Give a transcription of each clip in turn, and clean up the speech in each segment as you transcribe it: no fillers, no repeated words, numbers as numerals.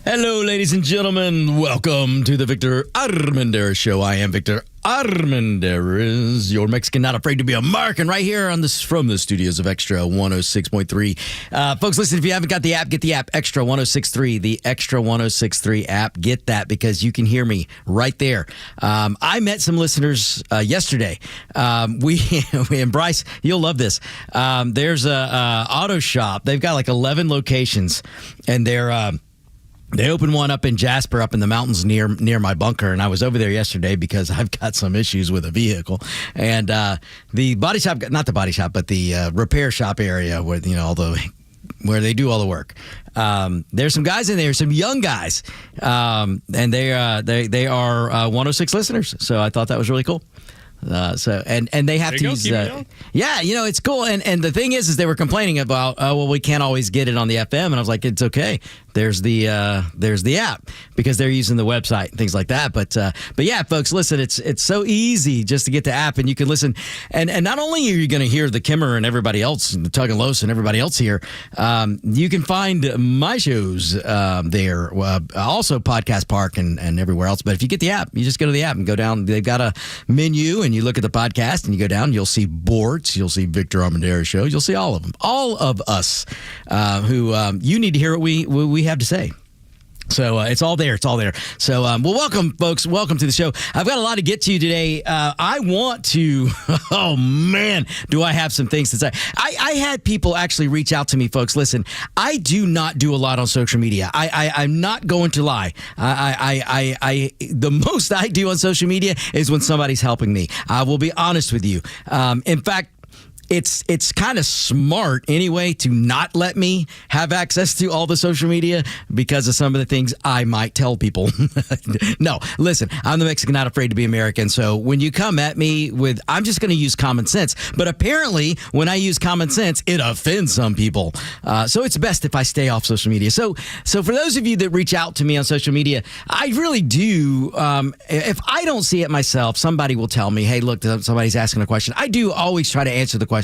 Hello, ladies and gentlemen. Welcome to the Victor Armendariz Show. I am Victor Armendariz, your Mexican not afraid to be American, right here on this from the studios of Extra 106.3. Folks, listen, if you haven't got the app, get the app, Extra 106.3, the Extra 106.3 app. Get that because you can hear me right there. I met some listeners yesterday. And Bryce, you'll love this. There's a auto shop. They've got like 11 locations, and they opened one up in Jasper, up in the mountains near my bunker, and I was over there yesterday because I've got some issues with a vehicle. And the body shop, not the body shop, but the repair shop area where where they do all the work. There's some guys in there, some young guys, and they are 106 listeners. So I thought that was really cool. And they have to use it's cool. And the thing is they were complaining about, we can't always get it on the FM, and I was like, it's okay. There's the app because they're using the website and things like that. But yeah, folks, listen, it's so easy just to get the app and you can listen. And not only are you going to hear the Kimmer and everybody else, and the Tug and Los and everybody else here, you can find my shows there, also Podcast Park and everywhere else. But if you get the app, you just go to the app and go down. They've got a menu and you look at the podcast and you go down. You'll see boards. You'll see Victor Armendariz Show. You'll see all of them, all of us who you need to hear what we have to say. So it's all there. It's all there. So, welcome, folks. Welcome to the show. I've got a lot to get to today. I want to, oh, man, do I have some things to say. I had people actually reach out to me, folks. Listen, I do not do a lot on social media. I'm not going to lie. The most I do on social media is when somebody's helping me. I will be honest with you. In fact, it's kind of smart anyway to not let me have access to all the social media because of some of the things I might tell people. No, listen, I'm the Mexican not afraid to be American. So when you come at me with, I'm just going to use common sense. But apparently when I use common sense, it offends some people. So it's best if I stay off social media. So for those of you that reach out to me on social media, I really do. If I don't see it myself, somebody will tell me, hey, look, somebody's asking a question. I do always try to answer the question.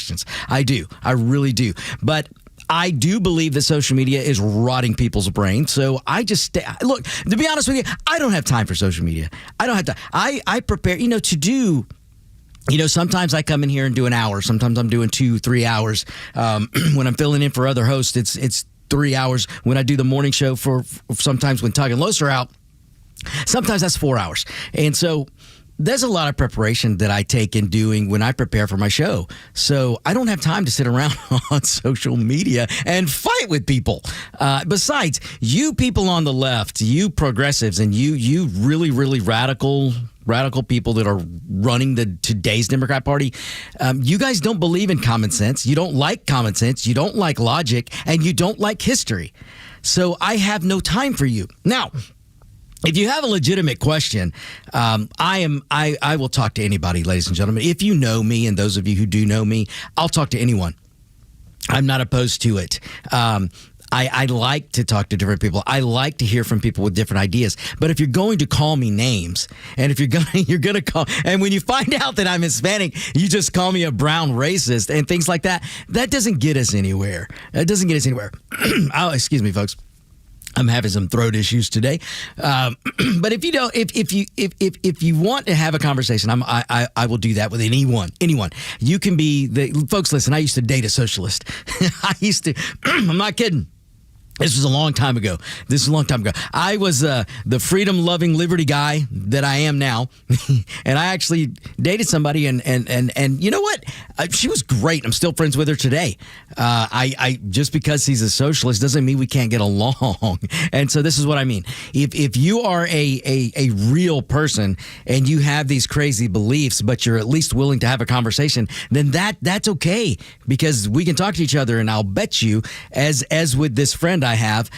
I do. I really do. But I do believe that social media is rotting people's brains. So I just stay. Look, to be honest with you, I don't have time for social media. I don't have time. I prepare, to do. Sometimes I come in here and do an hour. Sometimes I'm doing 2-3 hours. When I'm filling in for other hosts, it's 3 hours. When I do the morning show for sometimes when Tug and Los are out, sometimes that's 4 hours. And so there's a lot of preparation that I take in doing when I prepare for my show. So I don't have time to sit around on social media and fight with people. Besides, you people on the left, you progressives, and you really, really radical people that are running today's Democrat Party, you guys don't believe in common sense. You don't like common sense. You don't like logic, and you don't like history. So I have no time for you. Now, if you have a legitimate question, I will talk to anybody, ladies and gentlemen. If you know me, and those of you who do know me, I'll talk to anyone. I'm not opposed to it. I like to talk to different people. I like to hear from people with different ideas. But if you're going to call me names, and if you're gonna call, and when you find out that I'm Hispanic, you just call me a brown racist and things like that, that doesn't get us anywhere. It doesn't get us anywhere. Oh, excuse me, folks. I'm having some throat issues today, but if you don't, if you want to have a conversation, I will do that with anyone. You can be folks. Listen, I used to date a socialist. I'm not kidding. This was a long time ago. I was the freedom-loving liberty guy that I am now, and I actually dated somebody, and you know what? She was great. I'm still friends with her today. I just because he's a socialist doesn't mean we can't get along. And so this is what I mean. If you are a real person and you have these crazy beliefs, but you're at least willing to have a conversation, then that's okay because we can talk to each other. And I'll bet you, as with this friend I have,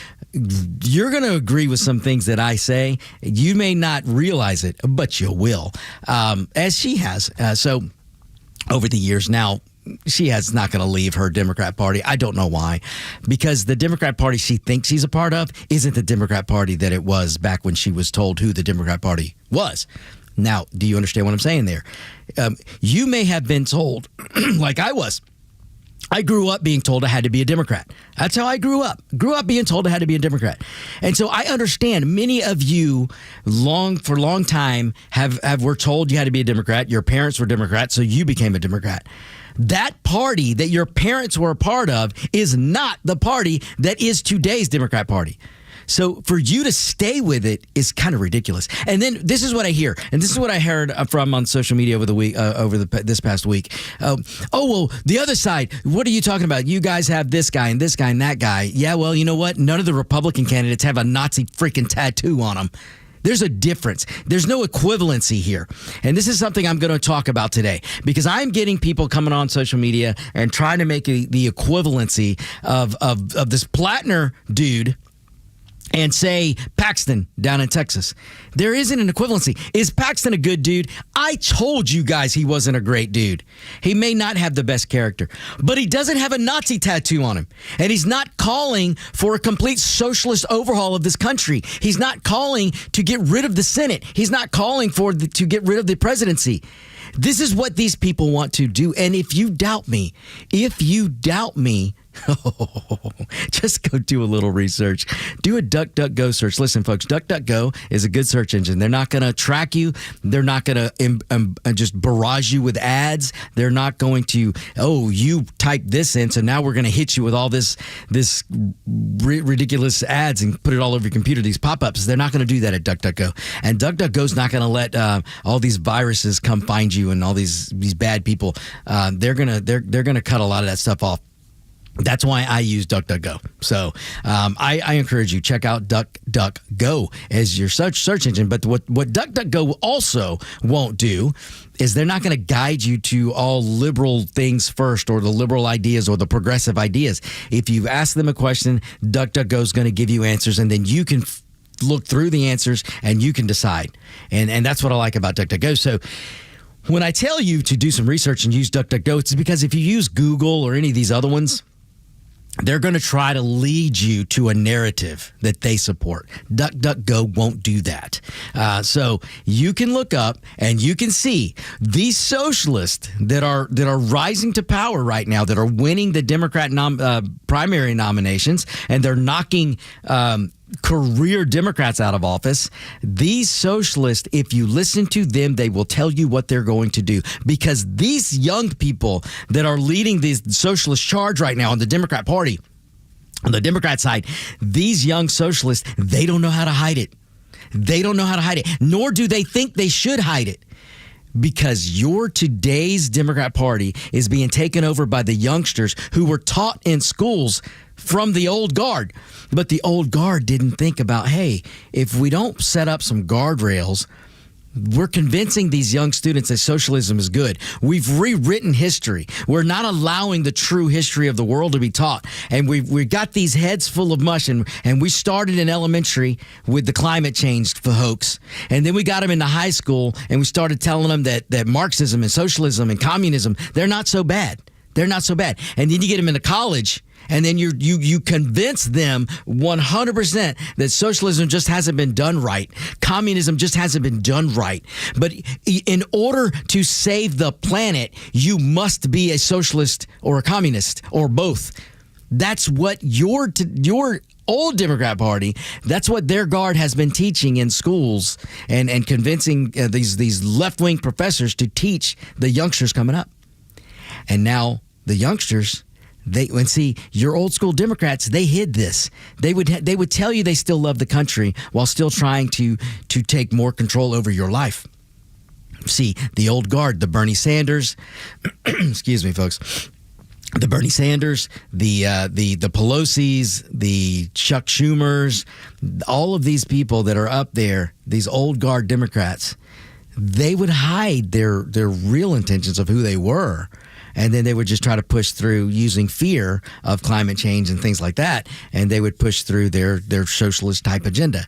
you're going to agree with some things that I say. You may not realize it, but you will, as she has. So over the years now, she is not going to leave her Democrat Party. I don't know why. Because the Democrat Party she thinks she's a part of isn't the Democrat Party that it was back when she was told who the Democrat Party was. Now, do you understand what I'm saying there? You may have been told, like I was, I grew up being told I had to be a Democrat. That's how I grew up. Grew up being told I had to be a Democrat. And so I understand many of you for a long time were told you had to be a Democrat. Your parents were Democrats, so you became a Democrat. That party that your parents were a part of is not the party that is today's Democrat Party. So for you to stay with it is kind of ridiculous. And then this is what I hear, and this is what I heard from on social media over the week, this past week. Well, the other side. What are you talking about? You guys have this guy and this guy and that guy. Yeah, well, you know what? None of the Republican candidates have a Nazi freaking tattoo on them. There's a difference. There's no equivalency here. And this is something I'm going to talk about today because I'm getting people coming on social media and trying to make the equivalency of this Plattner dude and say Paxton down in Texas. There isn't an equivalency. Is Paxton a good dude? I told you guys he wasn't a great dude. He may not have the best character, but he doesn't have a Nazi tattoo on him. And he's not calling for a complete socialist overhaul of this country. He's not calling to get rid of the Senate. He's not calling to get rid of the presidency. This is what these people want to do. And if you doubt me, just go do a little research. Do a DuckDuckGo search. Listen, folks, DuckDuckGo is a good search engine. They're not going to track you. They're not going to just barrage you with ads. They're not going to, you type this in, so now we're going to hit you with all this ridiculous ads and put it all over your computer, these pop-ups. They're not going to do that at DuckDuckGo. And DuckDuckGo's not going to let all these viruses come find you and all these bad people. They're gonna cut a lot of that stuff off. That's why I use DuckDuckGo. So I encourage you, check out DuckDuckGo as your search engine. But what DuckDuckGo also won't do is they're not going to guide you to all liberal things first or the liberal ideas or the progressive ideas. If you ask them a question, DuckDuckGo is going to give you answers, and then you can look through the answers and you can decide. And that's what I like about DuckDuckGo. So when I tell you to do some research and use DuckDuckGo, it's because if you use Google or any of these other ones, they're going to try to lead you to a narrative that they support. DuckDuckGo won't do that. So you can look up and you can see these socialists that are rising to power right now, that are winning the Democrat primary nominations, and they're knocking career Democrats out of office. These socialists, if you listen to them, they will tell you what they're going to do, because these young people that are leading this socialist charge right now on the Democrat Party, on the Democrat side, these young socialists, they don't know how to hide it. They don't know how to hide it, nor do they think they should hide it. Because your today's Democrat Party is being taken over by the youngsters who were taught in schools from the old guard. But the old guard didn't think about, hey, if we don't set up some guardrails, we're convincing these young students that socialism is good. We've rewritten history. We're not allowing the true history of the world to be taught. And we've got these heads full of mush. And we started in elementary with the climate change hoax. And then we got them into high school and we started telling them that Marxism and socialism and communism, they're not so bad. They're not so bad. And then you get them into college, and then you convince them 100% that socialism just hasn't been done right. Communism just hasn't been done right. But in order to save the planet, you must be a socialist or a communist or both. That's what your old Democrat Party, that's what their guard has been teaching in schools and convincing these left-wing professors to teach the youngsters coming up. And now the youngsters, your old school Democrats, they hid this. They would tell you they still love the country while still trying to take more control over your life. See, the old guard, the Bernie Sanders, excuse me, folks, the Bernie Sanders, the Pelosi's, the Chuck Schumers, all of these people that are up there, these old guard Democrats, they would hide their real intentions of who they were. And then they would just try to push through using fear of climate change and things like that. And they would push through their socialist type agenda.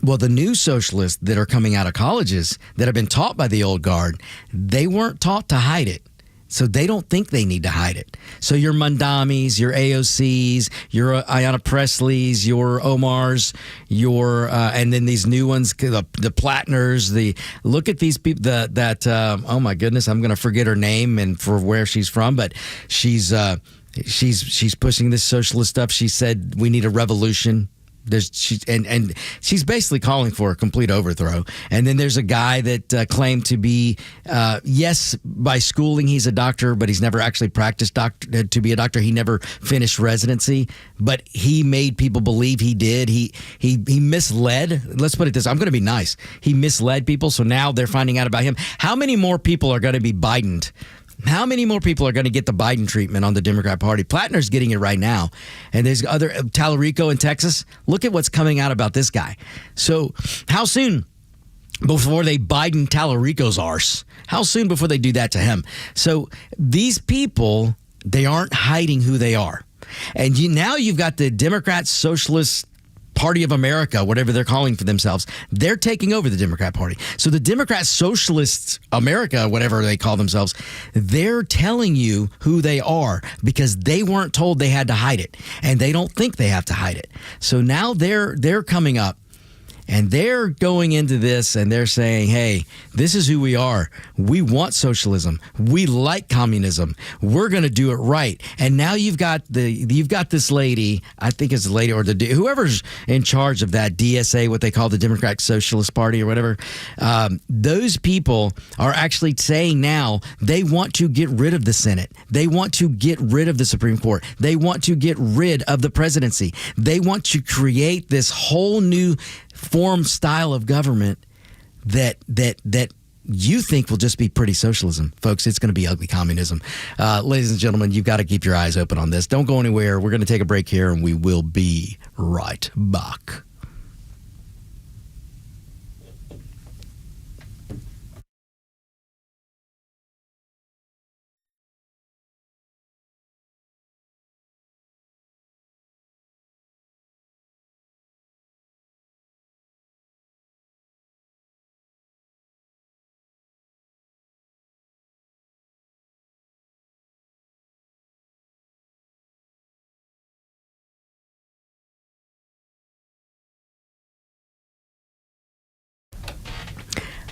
Well, the new socialists that are coming out of colleges that have been taught by the old guard, they weren't taught to hide it. So they don't think they need to hide it. So your Mondamis, your AOCs, your Ayanna Presleys, your Omars, and then these new ones, the Plattners. Look at these people. Oh my goodness, I'm going to forget her name and for where she's from, but she's She's pushing this socialist stuff. She said we need a revolution. She's basically calling for a complete overthrow. And then there's a guy that claimed to be, yes, by schooling he's a doctor, but he's never actually practiced to be a doctor. He never finished residency, but he made people believe he did. He misled. Let's put it this: I'm going to be nice. He misled people, so now they're finding out about him. How many more people are going to be Bidened? How many more people are going to get the Biden treatment on the Democrat Party? Plattner's getting it right now. And there's other, Tallarico in Texas. Look at what's coming out about this guy. So how soon before they Biden Tallarico's arse? How soon before they do that to him? So these people, they aren't hiding who they are. And now you've got the Democrat Socialist Party of America, whatever they're calling for themselves. They're taking over the Democrat Party. So the Democrat Socialist America, whatever they call themselves, they're telling you who they are because they weren't told they had to hide it, and they don't think they have to hide it. So now they're coming up. And they're going into this and they're saying, hey, this is who we are. We want socialism. We like communism. We're going to do it right. And now you've got this lady, I think it's the lady or whoever's in charge of that DSA, what they call the Democratic Socialist Party or whatever. Those people are actually saying now they want to get rid of the Senate. They want to get rid of the Supreme Court. They want to get rid of the presidency. They want to create this whole new form style of government that you think will just be pretty socialism. Folks, it's going to be ugly communism. Ladies and gentlemen, you've got to keep your eyes open on this. Don't go anywhere. We're going to take a break here, and we will be right back.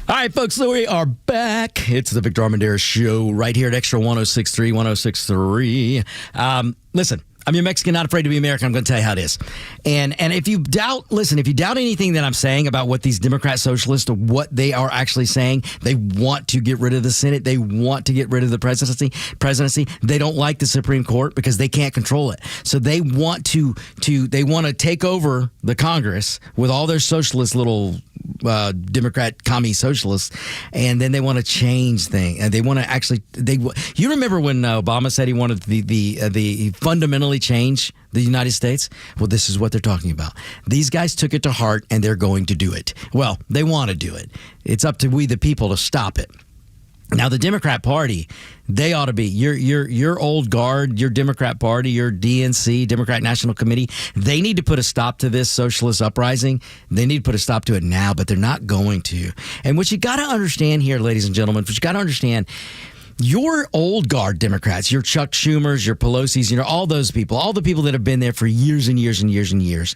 All right, folks, so we are back. It's the Victor Armendariz Show right here at Extra 106.3, 106.3. Listen, I'm your Mexican, not afraid to be American. I'm going to tell you how it is. And if you doubt anything that I'm saying about what these Democrat socialists, or what they are actually saying, they want to get rid of the Senate. They want to get rid of the presidency. They don't like the Supreme Court because they can't control it. So they want to take over the Congress with all their socialist little Democrat commie socialists, and then they want to change things. And they want to actually. You remember when Obama said he wanted the fundamentally change the United States? Well, this is what they're talking about. These guys took it to heart, and they're going to do it. Well, they want to do it. It's up to we the people to stop it. Now, the Democrat Party, they ought to be your old guard, your Democrat Party, your DNC, Democrat National Committee. They need to put a stop to this socialist uprising. They need to put a stop to it now, but they're not going to. And what you got to understand here, ladies and gentlemen, what you got to understand, your old guard Democrats, your Chuck Schumers, your Pelosi's, all those people, all the people that have been there for years and years and years and years,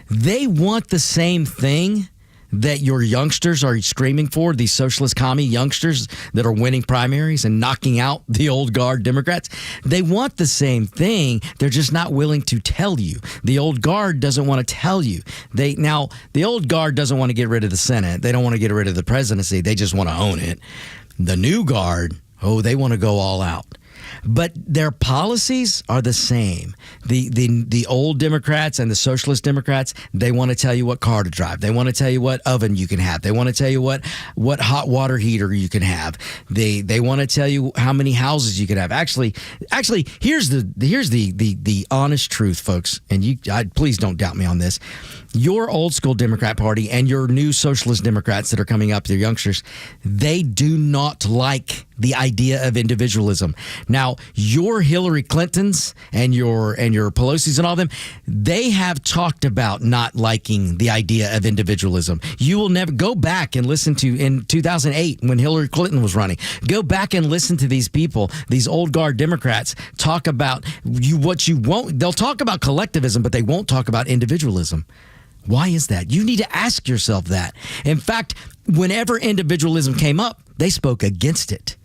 they want the same thing that your youngsters are screaming for, these socialist commie youngsters that are winning primaries and knocking out the old guard Democrats. They want the same thing. They're just not willing to tell you. The old guard doesn't want to tell you. The old guard doesn't want to get rid of the Senate. They don't want to get rid of the presidency. They just want to own it. The new guard, they want to go all out. But their policies are the same. The old Democrats and the socialist Democrats, they want to tell you what car to drive. They want to tell you what oven you can have. They want to tell you what hot water heater you can have. They want to tell you how many houses you can have. Actually, here's the honest truth, folks. And please don't doubt me on this. Your old school Democrat Party and your new socialist Democrats that are coming up, their youngsters, they do not like the idea of individualism. Now, your Hillary Clintons and your Pelosi's and all them, they have talked about not liking the idea of individualism. You will never go back and listen to in 2008 when Hillary Clinton was running. Go back and listen to these people, these old guard Democrats, talk about what you won't. They'll talk about collectivism, but they won't talk about individualism. Why is that? You need to ask yourself that. In fact, whenever individualism came up, they spoke against it.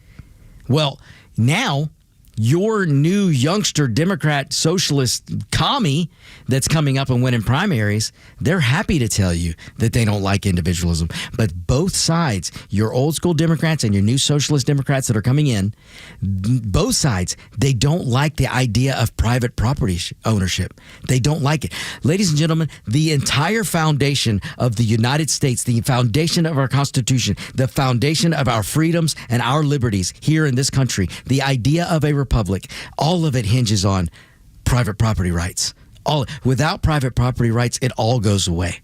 Well, now your new youngster Democrat socialist commie that's coming up and winning primaries, they're happy to tell you that they don't like individualism. But both sides, your old school Democrats and your new socialist Democrats that are coming in, both sides, they don't like the idea of private property ownership. They don't like it. Ladies and gentlemen, the entire foundation of the United States, the foundation of our Constitution, the foundation of our freedoms and our liberties here in this country, the idea of a republic, all of it hinges on private property rights. Without private property rights, it all goes away.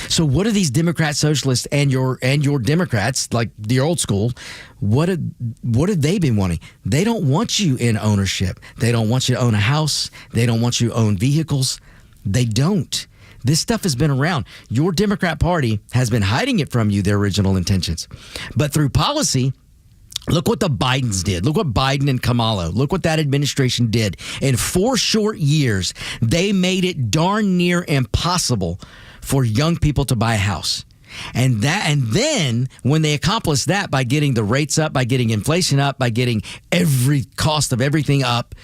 So what are these Democrat socialists and your Democrats, like the old school, what have they been wanting? They don't want you in ownership. They don't want you to own a house. They don't want you to own vehicles. They don't. This stuff has been around. Your Democrat Party has been hiding it from you, their original intentions. But through policy, look what the Bidens did. Look what Biden and Kamala, look what that administration did. In 4 short years, they made it darn near impossible for young people to buy a house. And then when they accomplished that by getting the rates up, by getting inflation up, by getting every cost of everything up,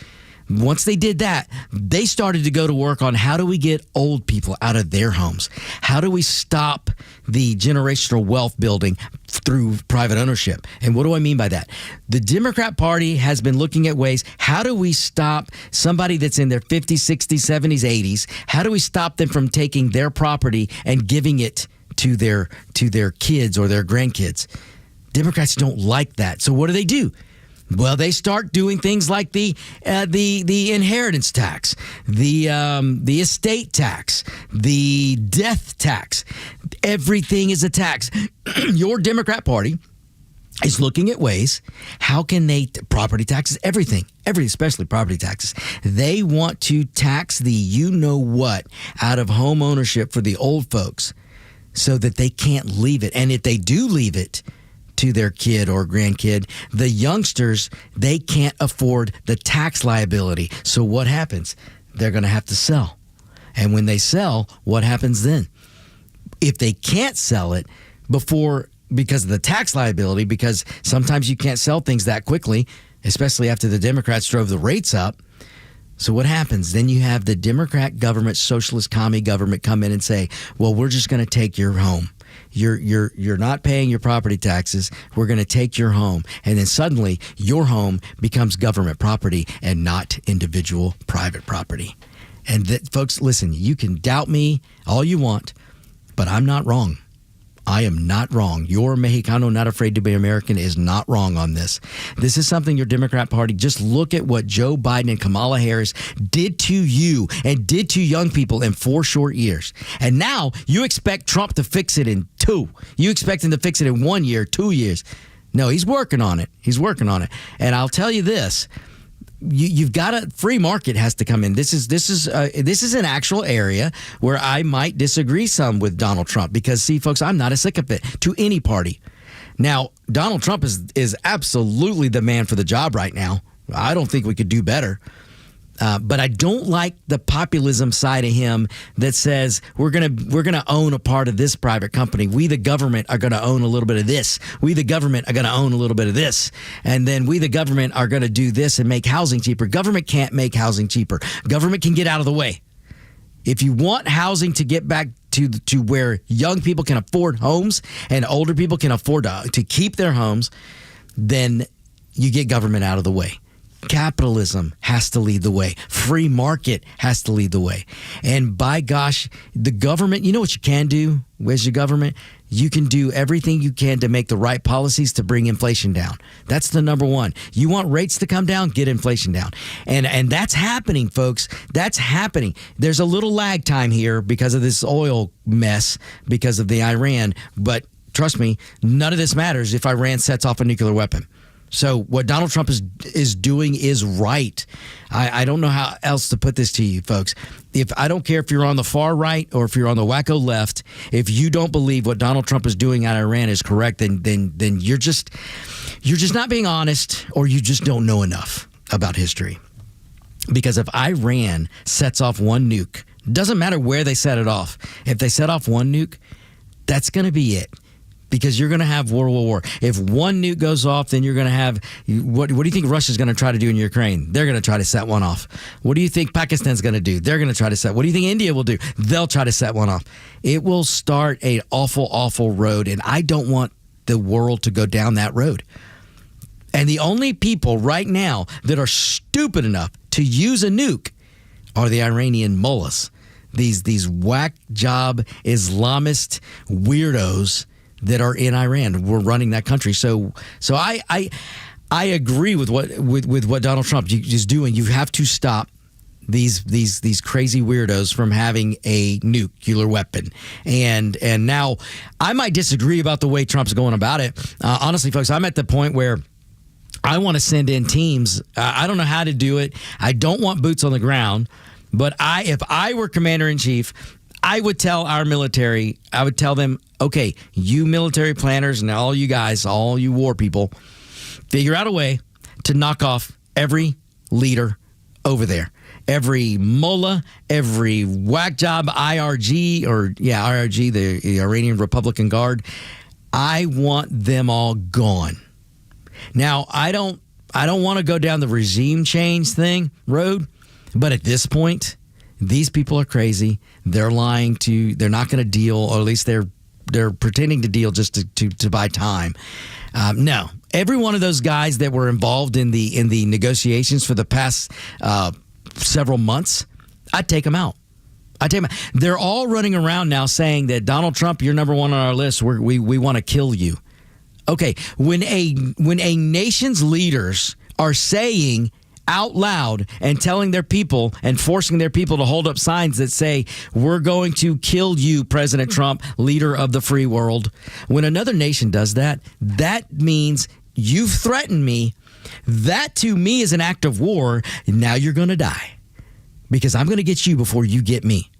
once they did that, they started to go to work on how do we get old people out of their homes? How do we stop the generational wealth building through private ownership? And what do I mean by that? The Democrat Party has been looking at ways, how do we stop somebody that's in their 50s, 60s, 70s, 80s? How do we stop them from taking their property and giving it to their kids or their grandkids? Democrats don't like that. So what do? Well, they start doing things like the inheritance tax, the estate tax, the death tax. Everything is a tax. Your Democrat Party is looking at ways, how can they, property taxes, everything, especially property taxes. They want to tax the you-know-what out of home ownership for the old folks so that they can't leave it. And if they do leave it to their kid or grandkid, the youngsters, they can't afford the tax liability. So what happens? They're going to have to sell. And when they sell, what happens then? If they can't sell it because of the tax liability, because sometimes you can't sell things that quickly, especially after the Democrats drove the rates up. So what happens? Then you have the Democrat government, socialist commie government come in and say, well, we're just going to take your home. You're not paying your property taxes. We're going to take your home. And then suddenly your home becomes government property and not individual private property. And folks, listen, you can doubt me all you want, but I'm not wrong. I am not wrong. Your Mexicano Not Afraid to Be American is not wrong on this. This is something your Democrat Party, just look at what Joe Biden and Kamala Harris did to you and did to young people in 4 short years. And now you expect Trump to fix it in 2. You expect him to fix it in 1 year, 2 years. No, he's working on it. He's working on it. And I'll tell you this. You've got a free market has to come in. This is an actual area where I might disagree some with Donald Trump because, see, folks, I'm not a sycophant to any party. Now, Donald Trump is absolutely the man for the job right now. I don't think we could do better. But I don't like the populism side of him that says we're gonna own a part of this private company. We, the government, are going to own a little bit of this. We, the government, are going to own a little bit of this. And then we, the government, are going to do this and make housing cheaper. Government can't make housing cheaper. Government can get out of the way. If you want housing to get back to where young people can afford homes and older people can afford to keep their homes, then you get government out of the way. Capitalism has to lead the way. Free market has to lead the way. And by gosh, the government, you know what you can do as your government? You can do everything you can to make the right policies to bring inflation down. That's the number one. You want rates to come down? Get inflation down. And that's happening, folks. That's happening. There's a little lag time here because of this oil mess, because of the Iran. But trust me, none of this matters if Iran sets off a nuclear weapon. So what Donald Trump is doing is right. I don't know how else to put this to you, folks. I don't care if you're on the far right or if you're on the wacko left, if you don't believe what Donald Trump is doing at Iran is correct, then you're just not being honest, or you just don't know enough about history. Because if Iran sets off one nuke, doesn't matter where they set it off. If they set off one nuke, that's going to be it. because you're going to have World War. If one nuke goes off, then you're going to have what do you think Russia's going to try to do in Ukraine? They're going to try to set one off. What do you think Pakistan's going to do? They're going to try to set. What do you think India will do? They'll try to set one off. It will start an awful road, and I don't want the world to go down that road. And the only people right now that are stupid enough to use a nuke are the Iranian mullahs. These whack job Islamist weirdos that are in Iran. We're running that country. So I agree with what Donald Trump is doing. You have to stop these crazy weirdos from having a nuclear weapon. And now I might disagree about the way Trump's going about it. Honestly, folks, I'm at the point where I want to send in teams. I don't know how to do it. I don't want boots on the ground. But if I were commander in chief, I would tell our military, I would tell them, okay, you military planners and all you guys, all you war people, figure out a way to knock off every leader over there. Every mullah, every whack job IRG, IRG, the Iranian Republican Guard. I want them all gone. Now, I don't want to go down the regime change road, but at this point, these people are crazy. They're lying they're not going to deal, or at least they're pretending to deal just to buy time. No, every one of those guys that were involved in the negotiations for the past several months, I'd take them out. They're all running around now saying that Donald Trump, you're number one on our list. We want to kill you. Okay, when a nation's leaders are saying out loud and telling their people and forcing their people to hold up signs that say, we're going to kill you, President Trump, leader of the free world. When another nation does that, that means you've threatened me. That to me is an act of war. Now you're going to die because I'm going to get you before you get me.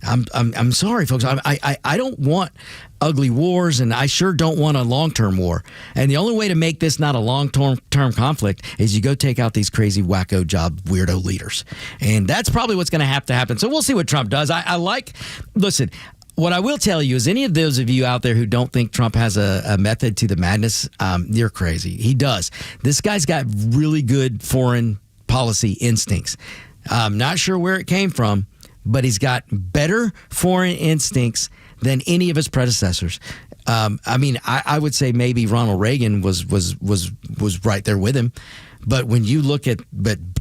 I'm sorry, folks. I don't want ugly wars, and I sure don't want a long-term war. And the only way to make this not a long-term conflict is you go take out these crazy wacko job weirdo leaders. And that's probably what's going to have to happen. So we'll see what Trump does. Listen, what I will tell you is any of those of you out there who don't think Trump has a method to the madness, you're crazy. He does. This guy's got really good foreign policy instincts. I'm not sure where it came from, but he's got better foreign instincts than any of his predecessors. I would say maybe Ronald Reagan was right there with him. But when you look at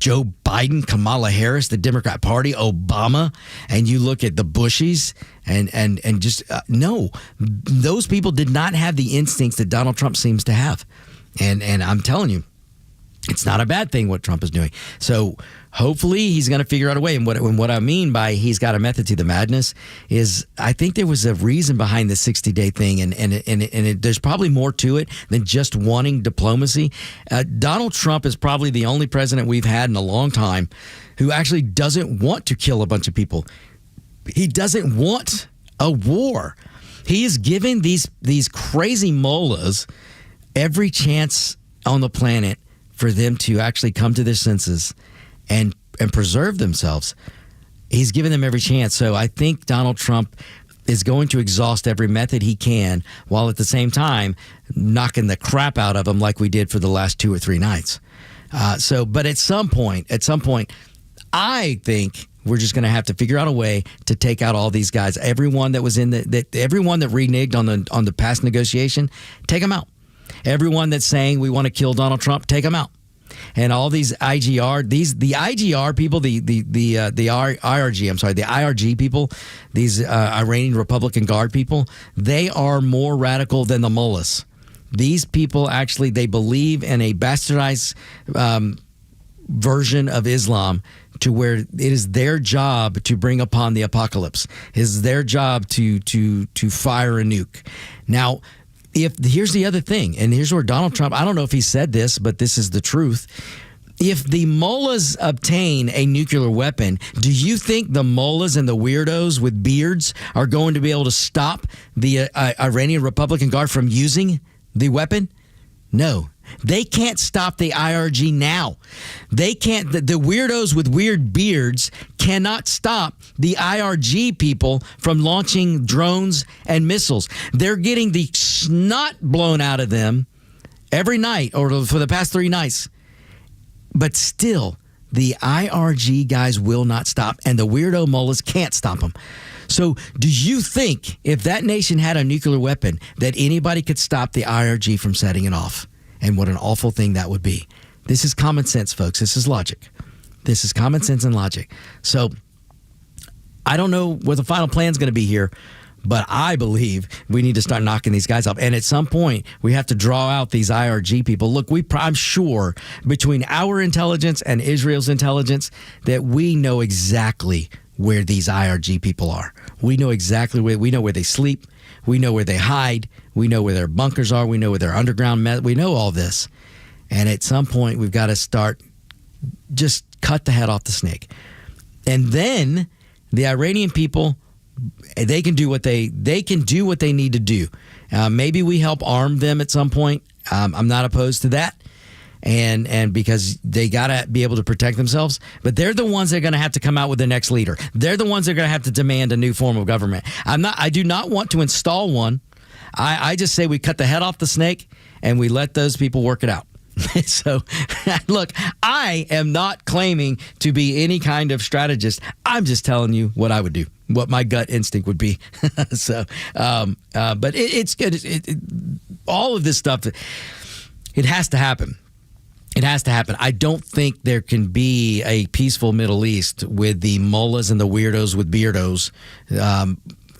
Joe Biden, Kamala Harris, the Democrat Party, Obama, and you look at the Bushes, and just no, those people did not have the instincts that Donald Trump seems to have. And I'm telling you, it's not a bad thing what Trump is doing. So hopefully he's going to figure out a way. And what I mean by he's got a method to the madness is I think there was a reason behind the 60-day thing. And there's probably more to it than just wanting diplomacy. Donald Trump is probably the only president we've had in a long time who actually doesn't want to kill a bunch of people. He doesn't want a war. He is giving these crazy mullahs every chance on the planet for them to actually come to their senses and preserve themselves. He's given them every chance. So I think Donald Trump is going to exhaust every method he can while at the same time knocking the crap out of them like we did for the last 2 or 3 nights. But at some point, I think we're just going to have to figure out a way to take out all these guys. Everyone that was everyone that reneged on the past negotiation, take them out. Everyone that's saying we want to kill Donald Trump, take them out. And all these IGR, the IGR people, the IRG people, these Iranian Republican Guard people, they are more radical than the mullahs. These people actually, they believe in a bastardized version of Islam to where it is their job to bring upon the apocalypse. It is their job to fire a nuke. Now, here's the other thing, and here's where Donald Trump, I don't know if he said this, but this is the truth. If the mullahs obtain a nuclear weapon, do you think the mullahs and the weirdos with beards are going to be able to stop the Iranian Republican Guard from using the weapon? No. They can't stop the IRG now. They can't. The weirdos with weird beards cannot stop the IRG people from launching drones and missiles. They're getting the snot blown out of them every night, or for the past 3 nights. But still, the IRG guys will not stop, and the weirdo mullahs can't stop them. So do you think if that nation had a nuclear weapon that anybody could stop the IRG from setting it off? And what an awful thing that would be. This is common sense, folks. This is logic. This is common sense and logic. So I don't know what the final plan is going to be here, but I believe we need to start knocking these guys off. And at some point, we have to draw out these IRG people. Look, I'm sure between our intelligence and Israel's intelligence that we know exactly where these IRG people are. We know exactly we know where they sleep. We know where they hide. We know where their bunkers are. We know where their underground we know all this. And at some point, we've got to start just cut the head off the snake. And then the Iranian people, they can do what they need to do. Maybe we help arm them at some point. I'm not opposed to that. And because they got to be able to protect themselves. But they're the ones that are going to have to come out with the next leader. They're the ones that are going to have to demand a new form of government. I do not want to install one. I just say we cut the head off the snake and we let those people work it out. So, look, I am not claiming to be any kind of strategist. I'm just telling you what I would do, what my gut instinct would be. So, but it's good. All of this stuff, it has to happen. It has to happen. I don't think there can be a peaceful Middle East with the mullahs and the weirdos with beardos.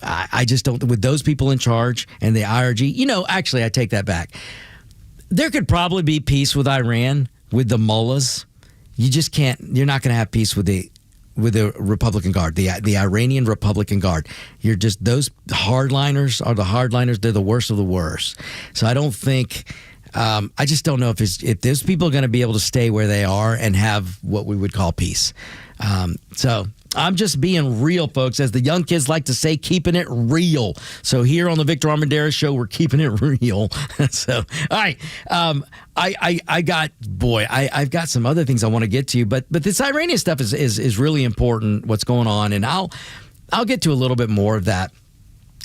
I just don't. With those people in charge and the IRG, actually, I take that back. There could probably be peace with Iran with the mullahs. You just can't. You're not going to have peace with the Republican Guard, the Iranian Republican Guard. You're just those hardliners are the hardliners. They're the worst of the worst. So I don't think. I just don't know if those people are going to be able to stay where they are and have what we would call peace. So I'm just being real, folks. As the young kids like to say, keeping it real. So here on the Victor Armendariz Show, we're keeping it real. So, all right. I've got some other things I want to get to, but this Iranian stuff is really important, what's going on. And I'll get to a little bit more of that.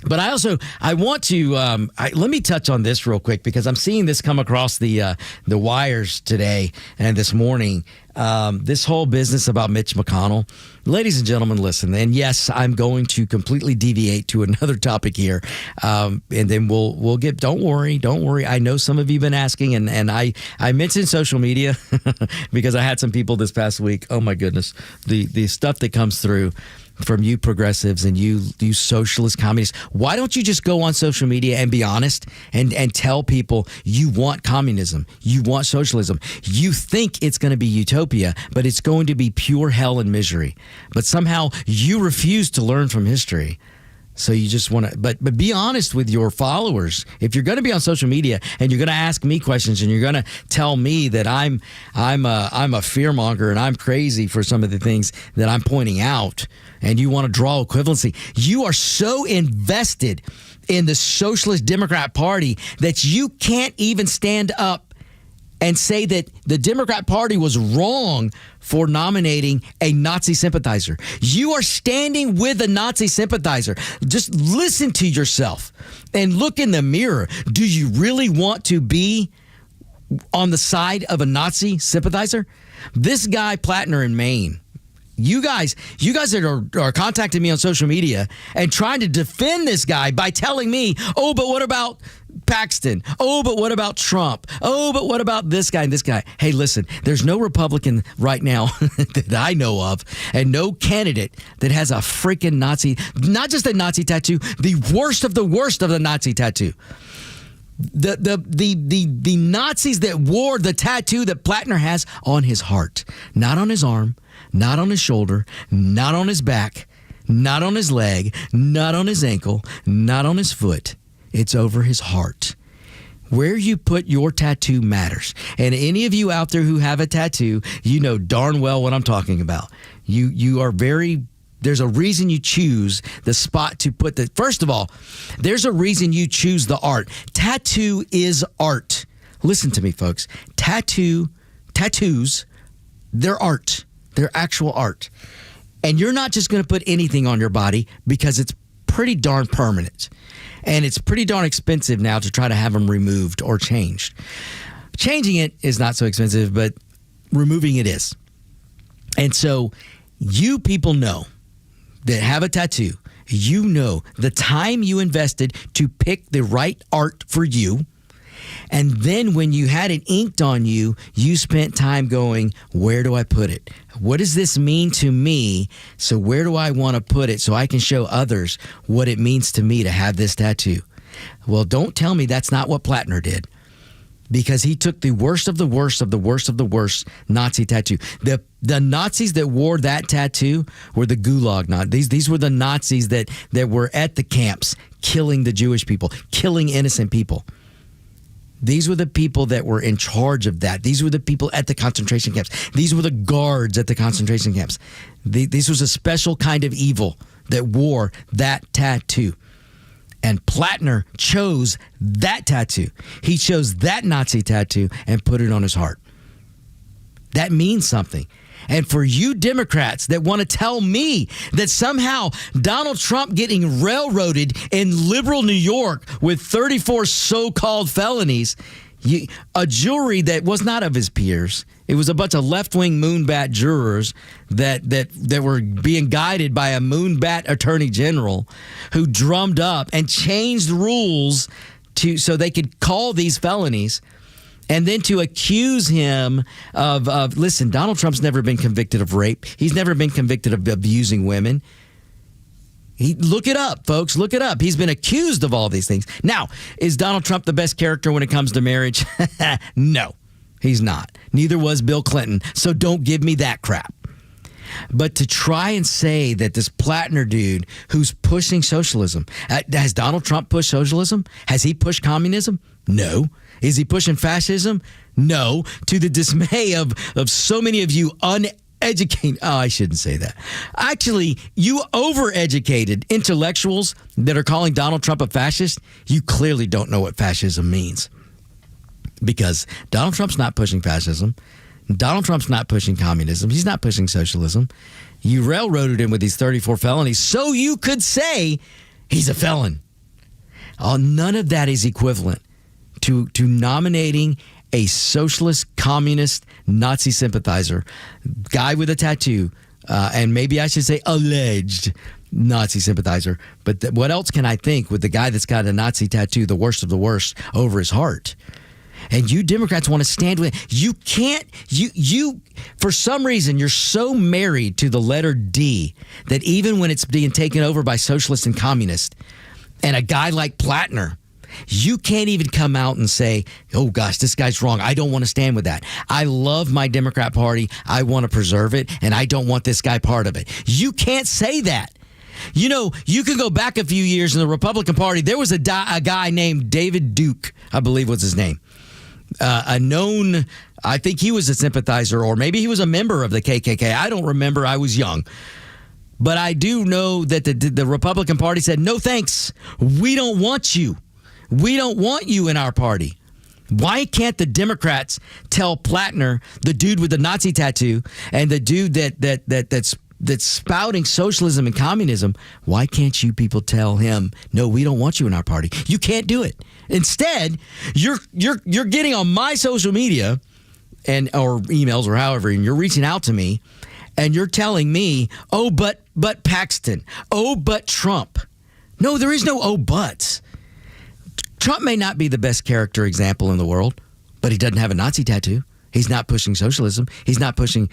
But I want to let me touch on this real quick because I'm seeing this come across the wires today and this morning. This whole business about Mitch McConnell. Ladies and gentlemen, listen. And yes, I'm going to completely deviate to another topic here, and then we'll get. Don't worry. I know some of you've been asking, and I mentioned social media because I had some people this past week. Oh my goodness, the stuff that comes through from you progressives and you socialist communists. Why don't you just go on social media and be honest and tell people you want communism, you want socialism, you think it's going to be utopia, but it's going to be pure hell and misery. But somehow you refuse to learn from history. So you just want to, but be honest with your followers. If you're going to be on social media and you're going to ask me questions and you're going to tell me that I'm a fearmonger and I'm crazy for some of the things that I'm pointing out, and you want to draw equivalency, you are so invested in the Socialist Democrat Party that you can't even stand up and say that the Democrat Party was wrong for nominating a Nazi sympathizer. You are standing with a Nazi sympathizer. Just listen to yourself and look in the mirror. Do you really want to be on the side of a Nazi sympathizer? This guy, Plattner in Maine, you guys that are contacting me on social media and trying to defend this guy by telling me, oh, but what about Paxton? Oh, but what about Trump? Oh, but what about this guy and this guy? Hey, listen, there's no Republican right now that I know of and no candidate that has a freaking Nazi, not just a Nazi tattoo, the worst of the Nazi tattoo. The Nazis that wore the tattoo that Plattner has on his heart, not on his arm, not on his shoulder, not on his back, not on his leg, not on his ankle, not on his foot. It's over his heart. Where you put your tattoo matters. And any of you out there who have a tattoo, you know darn well what I'm talking about. You are very... There's a reason you choose the spot to put the... First of all, there's a reason you choose the art. Tattoo is art. Listen to me, folks. Tattoos, they're art. They're actual art. And you're not just going to put anything on your body because it's pretty darn permanent. And it's pretty darn expensive now to try to have them removed or changed. Changing it is not so expensive, but removing it is. And so you people know that have a tattoo, you know the time you invested to pick the right art for you. And then when you had it inked on you, you spent time going, where do I put it? What does this mean to me? So where do I want to put it so I can show others what it means to me to have this tattoo? Well, don't tell me that's not what Plattner did, because he took the worst of the worst of the worst of the worst Nazi tattoo. The Nazis that wore that tattoo were the Gulag Nazis. These were the Nazis that were at the camps killing the Jewish people, killing innocent people. These were the people that were in charge of that. These were the people at the concentration camps. These were the guards at the concentration camps. This was a special kind of evil that wore that tattoo. And Plattner chose that tattoo. He chose that Nazi tattoo and put it on his heart. That means something. And for you Democrats that want to tell me that somehow Donald Trump getting railroaded in liberal New York with 34 so-called felonies, a jury that was not of his peers, it was a bunch of left-wing moonbat jurors that were being guided by a moonbat attorney general who drummed up and changed rules so they could call these felonies. And then to accuse him of listen, Donald Trump's never been convicted of rape. He's never been convicted of abusing women. Look it up, folks. Look it up. He's been accused of all these things. Now, is Donald Trump the best character when it comes to marriage? No, he's not. Neither was Bill Clinton. So don't give me that crap. But to try and say that this Plattner dude who's pushing socialism, has Donald Trump pushed socialism? Has he pushed communism? No. Is he pushing fascism? No. To the dismay of so many of you uneducated. Oh, I shouldn't say that. Actually, you overeducated intellectuals that are calling Donald Trump a fascist, you clearly don't know what fascism means. Because Donald Trump's not pushing fascism. Donald Trump's not pushing communism. He's not pushing socialism. You railroaded him with these 34 felonies so you could say he's a felon. Oh, none of that is equivalent to nominating a socialist, communist, Nazi sympathizer, guy with a tattoo, and maybe I should say alleged Nazi sympathizer. But what else can I think with the guy that's got a Nazi tattoo, the worst of the worst, over his heart? And you Democrats want to stand with it. You can't, you for some reason, you're so married to the letter D that even when it's being taken over by socialists and communists and a guy like Plattner, you can't even come out and say, oh, gosh, this guy's wrong. I don't want to stand with that. I love my Democrat Party. I want to preserve it, and I don't want this guy part of it. You can't say that. You know, you can go back a few years in the Republican Party. There was a guy named David Duke, I believe was his name. A known, I think he was a sympathizer, or maybe he was a member of the KKK. I don't remember. I was young. But I do know that the Republican Party said, no, thanks. We don't want you. We don't want you in our party. Why can't the Democrats tell Plattner, the dude with the Nazi tattoo, and the dude that's spouting socialism and communism, why can't you people tell him, no, we don't want you in our party? You can't do it. Instead, you're getting on my social media or emails or however, and you're reaching out to me, and you're telling me, oh, but Paxton, oh, but Trump. No, there is no oh, buts. Trump may not be the best character example in the world, but he doesn't have a Nazi tattoo. He's not pushing socialism. He's not pushing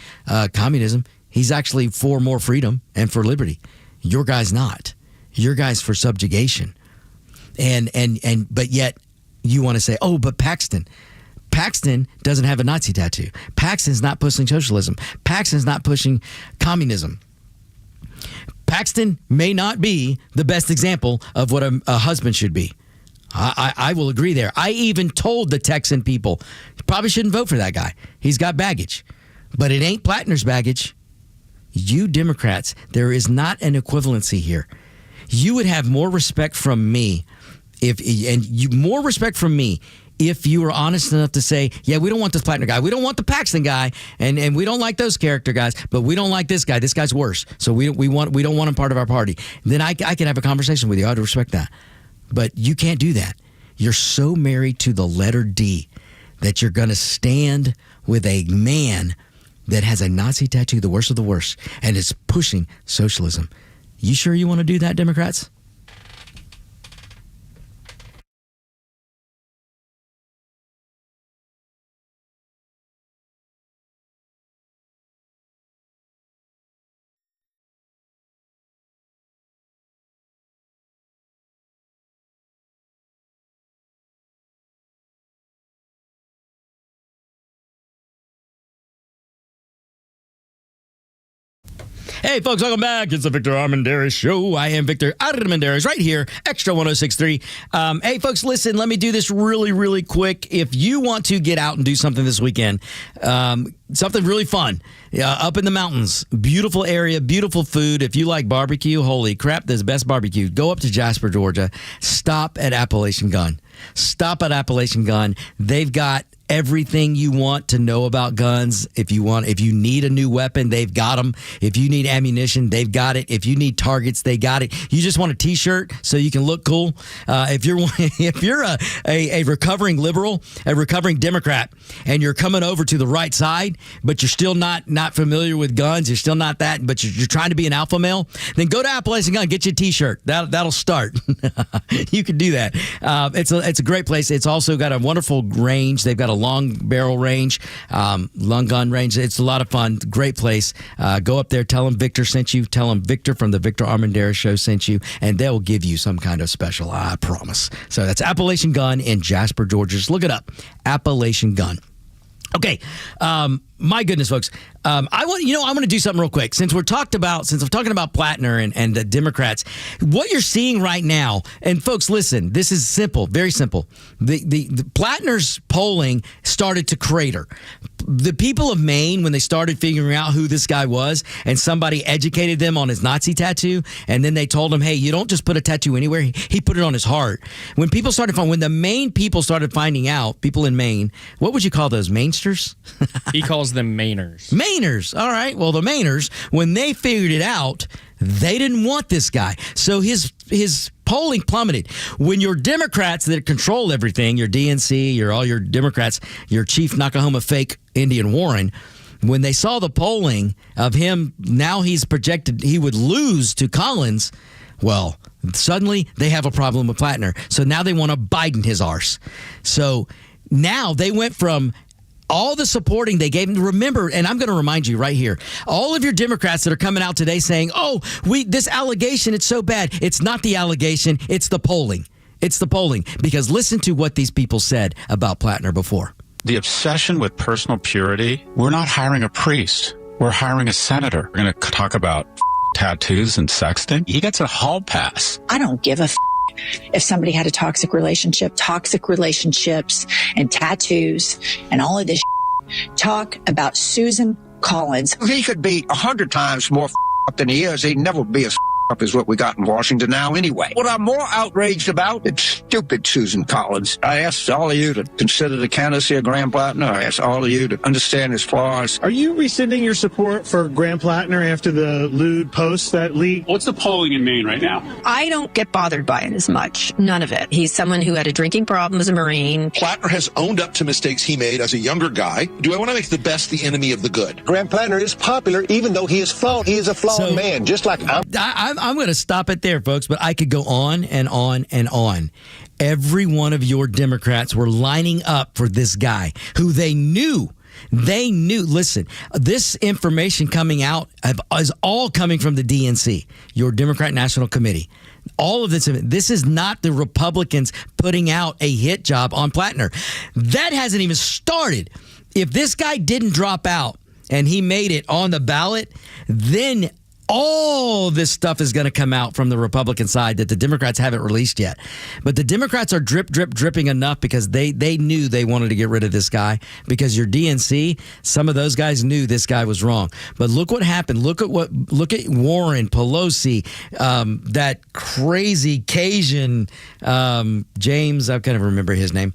communism. He's actually for more freedom and for liberty. Your guy's not. Your guy's for subjugation. But yet you want to say, oh, but Paxton doesn't have a Nazi tattoo. Paxton's not pushing socialism. Paxton's not pushing communism. Paxton may not be the best example of what a husband should be. I will agree there. I even told the Texan people, you probably shouldn't vote for that guy. He's got baggage. But it ain't Plattner's baggage. You Democrats, there is not an equivalency here. You would have more respect from me More respect from me if you were honest enough to say, yeah, we don't want this Plattner guy, we don't want the Paxton guy, and we don't like those character guys, but we don't like this guy. This guy's worse, so we don't want him part of our party. Then I can have a conversation with you. I'd respect that, but you can't do that. You're so married to the letter D that you're going to stand with a man that has a Nazi tattoo, the worst of the worst, and is pushing socialism. You sure you want to do that, Democrats? Hey, folks, welcome back. It's the Victor Armendariz Show. I am Victor Armendariz right here, Extra 106.3. Hey, folks, listen, let me do this really, really quick. If you want to get out and do something this weekend, something really fun, up in the mountains, beautiful area, beautiful food. If you like barbecue, holy crap, there's the best barbecue. Go up to Jasper, Georgia. Stop at Appalachian Gun. Stop at Appalachian Gun. They've got everything you want to know about guns. If you need a new weapon, they've got them. If you need ammunition, they've got it. If you need targets, they got it. You just want a T-shirt so you can look cool. If you're a recovering liberal, a recovering Democrat, and you're coming over to the right side, but you're still not familiar with guns, you're still not that, but you're trying to be an alpha male, then go to Appalachian Gun, get you a T-shirt. That'll start. You can do that. It's a great place. It's also got a wonderful range. They've got a long barrel range, long gun range. It's a lot of fun. Great place. Go up there. Tell them Victor sent you. Tell them Victor from the Victor Armendariz Show sent you, and they'll give you some kind of special. I promise. So that's Appalachian Gun in Jasper, Georgia. Just look it up. Appalachian Gun. Okay, my goodness, folks. I want to do something real quick. Since I'm talking about Plattner and the Democrats, what you're seeing right now, and folks, listen, this is simple, very simple. The Plattner's polling started to crater. The people of Maine, when they started figuring out who this guy was, and somebody educated them on his Nazi tattoo, and then they told him, hey, you don't just put a tattoo anywhere. He put it on his heart. When the Maine people started finding out, people in Maine, what would you call those, Mainsters? He calls them Mainers. Mainers. All right. Well, the Mainers, when they figured it out, they didn't want this guy. So his polling plummeted. When your Democrats that control everything, your DNC, all your Democrats, your chief Nakahoma fake Indian Warren, when they saw the polling of him, now he's projected he would lose to Collins. Well, suddenly they have a problem with Plattner. So now they want to Biden his arse. So now they went from all the supporting they gave him. Remember, and I'm going to remind you right here, all of your Democrats that are coming out today saying, this allegation, it's so bad. It's not the allegation. It's the polling. It's the polling. Because listen to what these people said about Plattner before. The obsession with personal purity, we're not hiring a priest. We're hiring a senator. We're going to talk about tattoos and sexting. He gets a hall pass. I don't give a if somebody had a toxic relationships and tattoos and all of this talk about Susan Collins. He could be 100 times more up than he is. He'd never be as up as what we got in Washington now anyway. What I'm more outraged about is stupid Susan Collins. I asked all of you to consider the candidacy of Graham Plattner. I asked all of you to understand his flaws. Are you rescinding your support for Graham Plattner after the lewd posts that leaked? What's the polling in Maine right now? I don't get bothered by it as much. None of it. He's someone who had a drinking problem as a Marine. Plattner has owned up to mistakes he made as a younger guy. Do I want to make the best the enemy of the good? Graham Plattner is popular even though he is flawed. He is a flawed man, just like I'm going to stop it there, folks, but I could go on and on and on. Every one of your Democrats were lining up for this guy who they knew. Listen, this information coming out is all coming from the DNC, your Democrat National Committee. All of this is not the Republicans putting out a hit job on Plattner. That hasn't even started. If this guy didn't drop out and he made it on the ballot, then All this stuff is going to come out from the Republican side that the Democrats haven't released yet. But the Democrats are dripping enough because they knew they wanted to get rid of this guy, because your DNC, some of those guys knew this guy was wrong. But look what happened. Look at Warren, Pelosi, that crazy Cajun James, I can't even remember his name.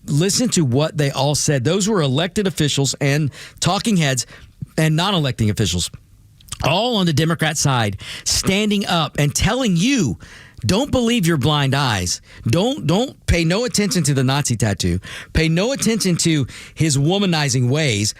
Listen to what they all said. Those were elected officials and talking heads and non-electing officials, all on the Democrat side, standing up and telling you, don't believe your blind eyes. Don't pay no attention to the Nazi tattoo. Pay no attention to his womanizing ways.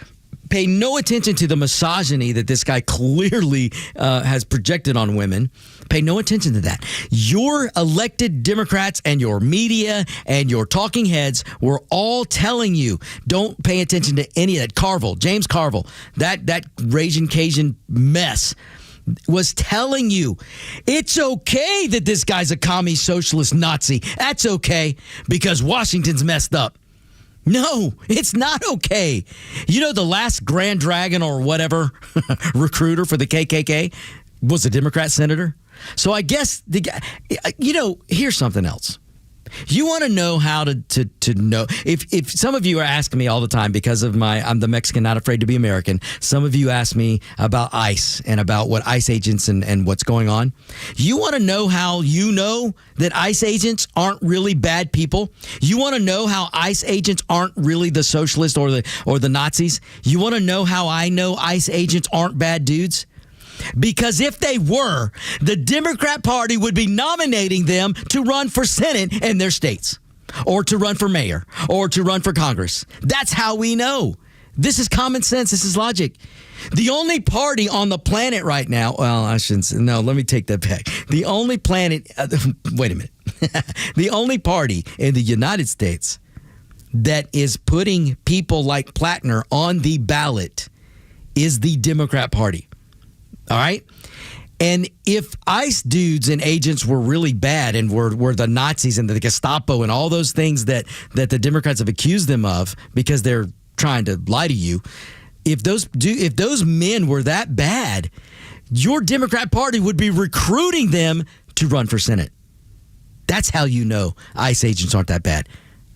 Pay no attention to the misogyny that this guy clearly has projected on women. Pay no attention to that. Your elected Democrats and your media and your talking heads were all telling you, don't pay attention to any of that. James Carville, that raging Cajun mess, was telling you it's okay that this guy's a commie socialist Nazi. That's okay because Washington's messed up. No, it's not okay. You know, the last Grand Dragon or whatever recruiter for the KKK was a Democrat senator. So I guess here's something else. You want to know how to know. If some of you are asking me all the time because of I'm the Mexican not afraid to be American. Some of you ask me about ICE and about what ICE agents and what's going on. You want to know how you know that ICE agents aren't really bad people? You want to know how ICE agents aren't really the socialists or the Nazis? You want to know how I know ICE agents aren't bad dudes? Because if they were, the Democrat Party would be nominating them to run for Senate in their states, or to run for mayor, or to run for Congress. That's how we know. This is common sense. This is logic. The only party on the planet right now, well, I shouldn't say, no, let me take that back. The only wait a minute. The only party in the United States that is putting people like Plattner on the ballot is the Democrat Party. All right. And if ICE dudes and agents were really bad and were the Nazis and the Gestapo and all those things that the Democrats have accused them of because they're trying to lie to you, if those men were that bad, your Democrat Party would be recruiting them to run for Senate. That's how you know ICE agents aren't that bad.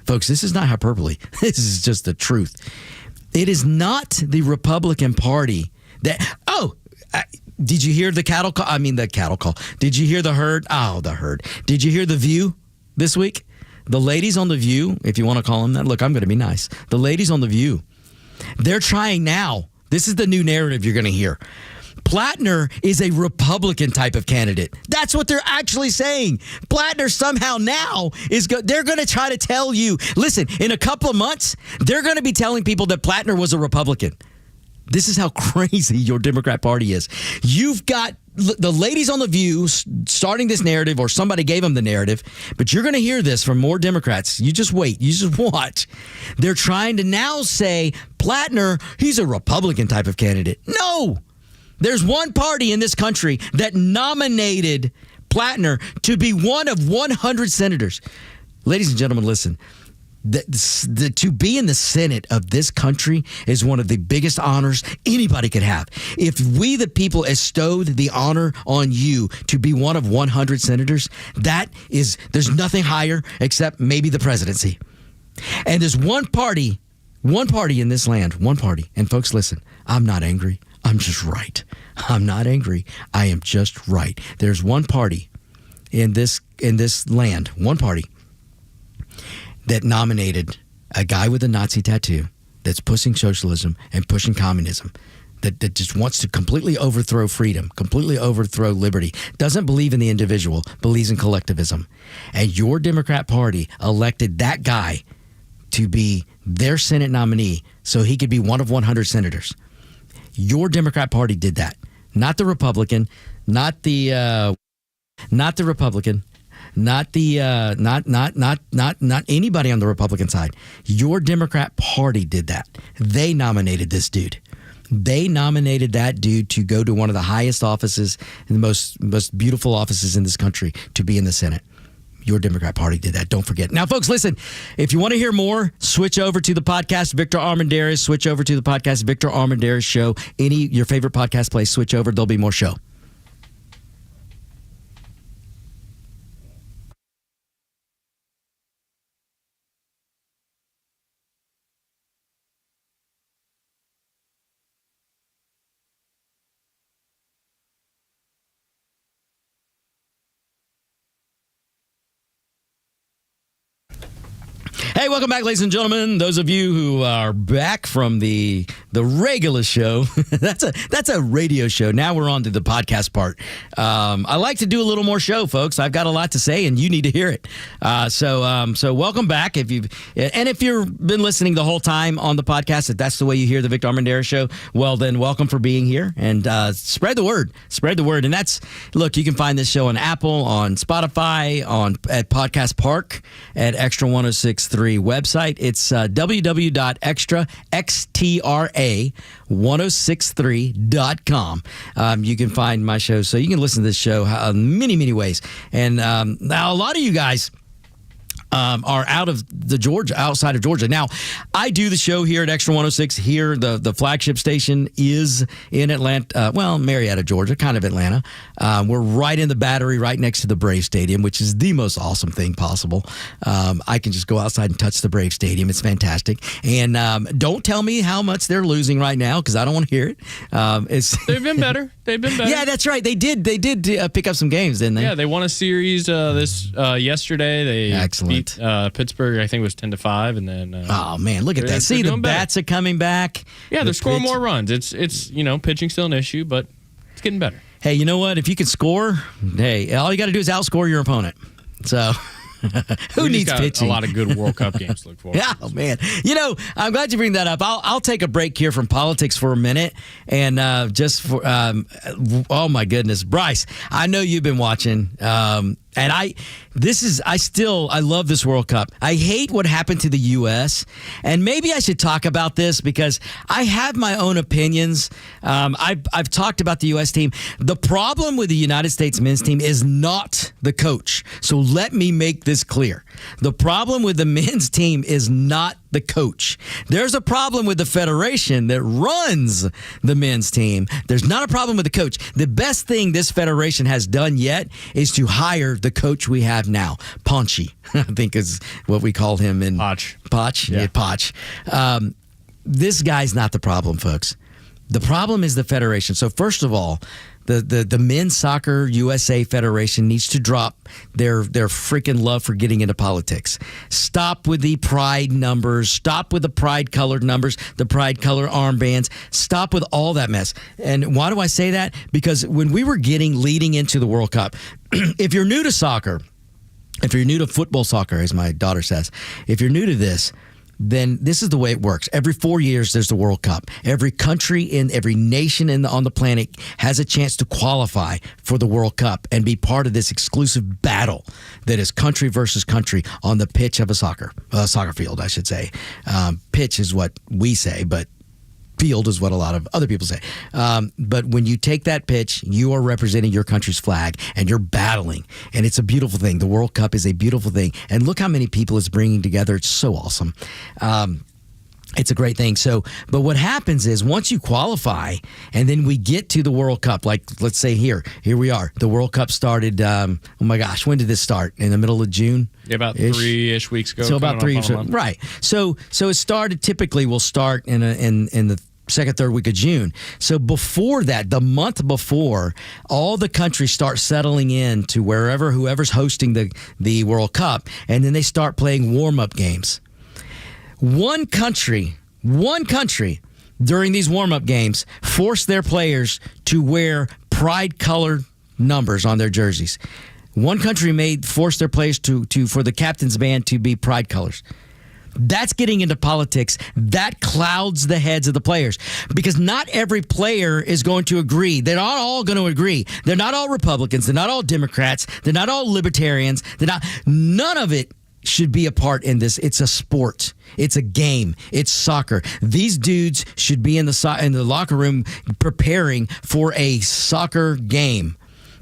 Folks, this is not hyperbole. This is just the truth. It is not the Republican Party that, did you hear the cattle call? I mean, the cattle call. Did you hear the herd? Oh, the herd. Did you hear the View this week? The ladies on the View, if you want to call them that. Look, I'm going to be nice. The ladies on the View, they're trying now. This is the new narrative you're going to hear. Plattner is a Republican type of candidate. That's what they're actually saying. Plattner somehow now they're going to try to tell you, listen, in a couple of months, they're going to be telling people that Plattner was a Republican. This is how crazy your Democrat Party is. You've got the ladies on The View starting this narrative, or somebody gave them the narrative, but you're going to hear this from more Democrats. You just wait. You just watch. They're trying to now say, Plattner, he's a Republican type of candidate. No! There's one party in this country that nominated Plattner to be one of 100 senators. Ladies and gentlemen, listen. To be in the Senate of this country is one of the biggest honors anybody could have. If we, the people, bestowed the honor on you to be one of 100 senators, there's nothing higher except maybe the presidency. And there's one party in this land, one party. And folks, listen, I'm not angry. I'm just right. I'm not angry. I am just right. There's one party in this land, one party that nominated a guy with a Nazi tattoo that's pushing socialism and pushing communism, that just wants to completely overthrow freedom, completely overthrow liberty, doesn't believe in the individual, believes in collectivism. And your Democrat Party elected that guy to be their Senate nominee so he could be one of 100 senators. Your Democrat Party did that. Not the Republican, not Republican, not anybody on the Republican side. Your Democrat Party did that. They nominated this dude. They nominated that dude to go to one of the highest offices and the most beautiful offices in this country, to be in the Senate. your Democrat Party did that. Don't forget. Now, folks, listen, if you want to hear more, switch over to the podcast, Victor Armendariz. Switch over to the podcast, Victor Armendariz Show. Your favorite podcast place, switch over. There'll be more show. Hey, welcome back, ladies and gentlemen. Those of you who are back from the regular show, that's a radio show. Now we're on to the podcast part. I like to do a little more show, folks. I've got a lot to say, and you need to hear it. So welcome back. If you've been listening the whole time on the podcast, if that's the way you hear the Victor Armendariz Show, well, then welcome for being here, and spread the word. Spread the word. And look, you can find this show on Apple, on Spotify, at Podcast Park, at Extra 106.3 website. It's www.extra106.3.com. You can find my show, so you can listen to this show many, many ways. And now a lot of you guys are outside of Georgia. Now, I do the show here at Extra 106 here. The flagship station is in Atlanta, Marietta, Georgia, kind of Atlanta. We're right in the Battery, right next to the Brave Stadium, which is the most awesome thing possible. I can just go outside and touch the Brave Stadium. It's fantastic. And don't tell me how much they're losing right now, because I don't want to hear it. They've been better. Yeah, that's right. They did pick up some games, didn't they? Yeah, they won a series yesterday. They Excellent. beat Pittsburgh, I think it was 10-5, and then oh man, look at that! See, the bats are coming back. Yeah, they're scoring more runs. It's pitching's still an issue, but it's getting better. Hey, you know what? If you can score, hey, all you got to do is outscore your opponent. So. Who needs pitching? A lot of good World Cup games to look forward to. Oh, man. I'm glad you bring that up. I'll take a break here from politics for a minute. And oh, my goodness. Bryce, I know you've been watching. And I love this World Cup. I hate what happened to the U.S. And maybe I should talk about this because I have my own opinions. I've talked about the U.S. team. The problem with the United States men's team is not the coach. So let me make this clear. The problem with the men's team is not the coach. There's a problem with the federation that runs the men's team. There's not a problem with the coach. The best thing this federation has done yet is to hire the coach we have now, Paunchy, I think is what we called him in Poch. Yeah, Poch. This guy's not the problem, folks. The problem is the federation. So first of all, the men's soccer USA Federation needs to drop their freaking love for getting into politics. Stop with the pride numbers. Stop with the pride colored numbers, the pride color armbands. Stop with all that mess. And why do I say that? Because when we were leading into the World Cup, if you're new to soccer, if you're new to football soccer, as my daughter says, if you're new to this, then this is the way it works. Every 4 years, there's the World Cup. Every country in every nation on the planet has a chance to qualify for the World Cup and be part of this exclusive battle that is country versus country on the pitch of a soccer field, I should say. Pitch is what we say, but field is what a lot of other people say. But when you take that pitch, you are representing your country's flag and you're battling. And it's a beautiful thing. The World Cup is a beautiful thing. And look how many people it's bringing together. It's so awesome. It's a great thing. But what happens is once you qualify and then we get to the World Cup, like let's say here we are. The World Cup started, oh my gosh, when did this start? In the middle of June? Yeah, about 3-ish weeks ago. So about 3 weeks ago. Right. So it started, typically will start in the second, third week of June. So before that, the month before, all the countries start settling in to whoever's hosting the World Cup, and then they start playing warm-up games. One country during these warm-up games forced their players to wear pride-colored numbers on their jerseys. One country forced their players for the captain's band to be pride colors. That's getting into politics. That clouds the heads of the players because not every player is going to agree. They're not all going to agree. They're not all Republicans. They're not all Democrats. They're not all libertarians. None of it should be a part in this. It's a sport. It's a game. It's soccer. These dudes should be in the locker room preparing for a soccer game.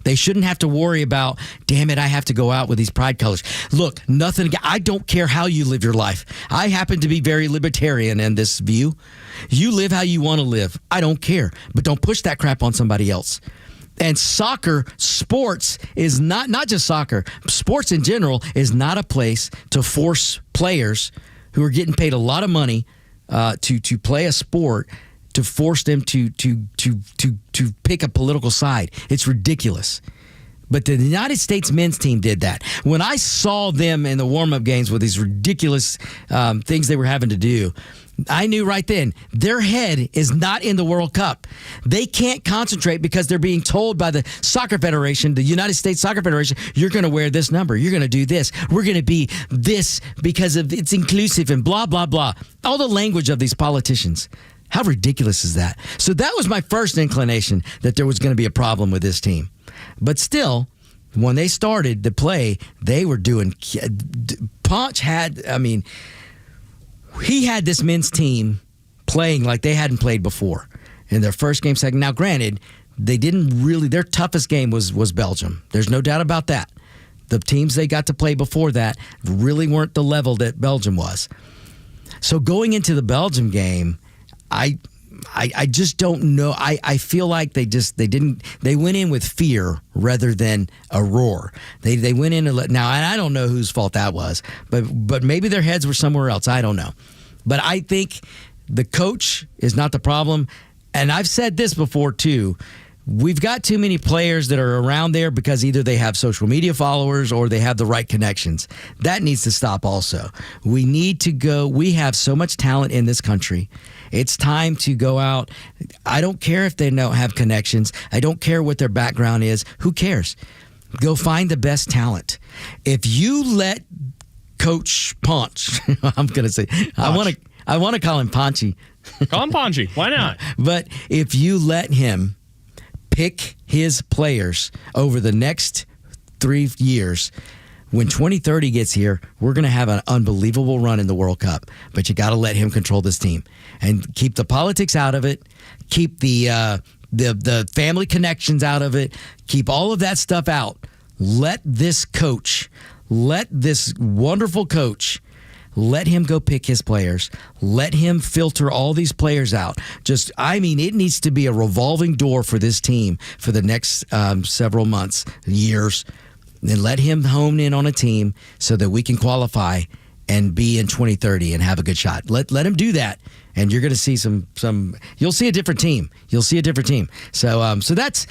They shouldn't have to worry about, damn it, I have to go out with these pride colors. Look, I don't care how you live your life. I happen to be very libertarian in this view. You live how you want to live. I don't care. But don't push that crap on somebody else. And sports is not just soccer. Sports in general is not a place to force players who are getting paid a lot of money to play a sport, to force them to pick a political side. It's ridiculous. But the United States men's team did that. When I saw them in the warm-up games with these ridiculous things they were having to do, I knew right then their head is not in the World Cup. They can't concentrate because they're being told by the soccer federation, the United States Soccer Federation, you're going to wear this number. You're going to do this. We're going to be this because of it's inclusive and blah, blah, blah. All the language of these politicians. How ridiculous is that? So that was my first inclination that there was going to be a problem with this team. But still, when they started to play, they were doing Ponch he had this men's team playing like they hadn't played before in their first game, second. Now, granted, they didn't really, their toughest game was Belgium. There's no doubt about that. The teams they got to play before that really weren't the level that Belgium was. So going into the Belgium game, I just don't know. I feel like they went in with fear rather than a roar. They went in and now I don't know whose fault that was, but maybe their heads were somewhere else. I don't know. But I think the coach is not the problem. And I've said this before too. We've got too many players that are around there because either they have social media followers or they have the right connections. That needs to stop also. We need to go. We have so much talent in this country. It's time to go out. I don't care if they don't have connections. I don't care what their background is. Who cares? Go find the best talent. If you let Coach Ponch, I'm going to say, Ponch. I want to call him Ponchy. Call him Ponchy. Why not? But if you let him pick his players over the next 3 years, when 2030 gets here, we're going to have an unbelievable run in the World Cup. But you got to let him control this team and keep the politics out of it. Keep the family connections out of it. Keep all of that stuff out. Let this wonderful coach, let him go pick his players. Let him filter all these players out. It needs to be a revolving door for this team for the next several months, years. And let him hone in on a team so that we can qualify and be in 2030 and have a good shot. Let him do that, and you're going to see some. You'll see a different team. So that's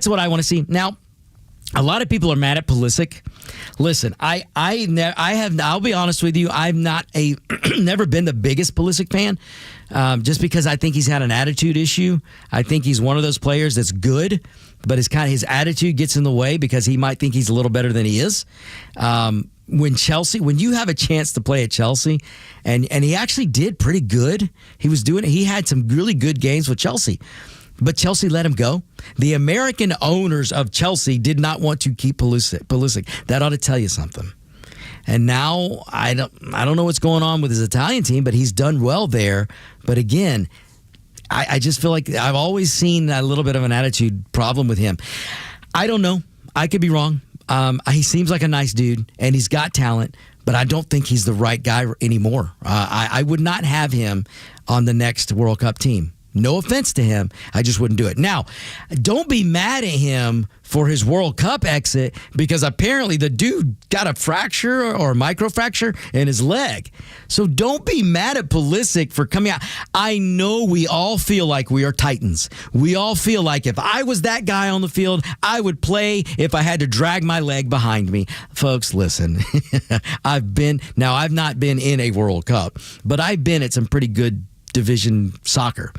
what I want to see now. A lot of people are mad at Pulisic. Listen, I'll be honest with you. I'm not never been the biggest Pulisic fan, just because I think he's had an attitude issue. I think he's one of those players that's good, but his attitude gets in the way because he might think he's a little better than he is. When you have a chance to play at Chelsea, and he actually did pretty good. He had some really good games with Chelsea. But Chelsea let him go. The American owners of Chelsea did not want to keep Pulisic. That ought to tell you something. And now I don't know what's going on with his Italian team, but he's done well there. But again, I just feel like I've always seen a little bit of an attitude problem with him. I don't know. I could be wrong. He seems like a nice dude, and he's got talent, but I don't think he's the right guy anymore. I would not have him on the next World Cup team. No offense to him. I just wouldn't do it. Now, don't be mad at him for his World Cup exit because apparently the dude got a fracture or a microfracture in his leg. So don't be mad at Pulisic for coming out. I know we all feel like we are Titans. We all feel like if I was that guy on the field, I would play if I had to drag my leg behind me. Folks, listen. I've not been in a World Cup, but I've been at some pretty good division soccer,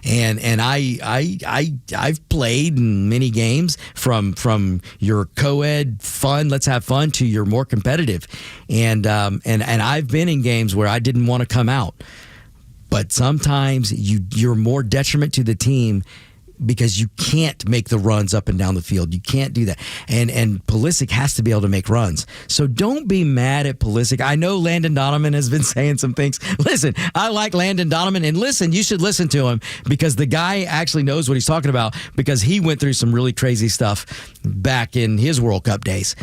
and I've played in many games from your co-ed fun, let's have fun, to your more competitive, and I've been in games where I didn't want to come out, but sometimes you're more detriment to the team because you can't make the runs up and down the field. You can't do that. And Pulisic has to be able to make runs. So don't be mad at Pulisic. I know Landon Donovan has been saying some things. Listen, I like Landon Donovan, and listen, you should listen to him because the guy actually knows what he's talking about because he went through some really crazy stuff back in his World Cup days.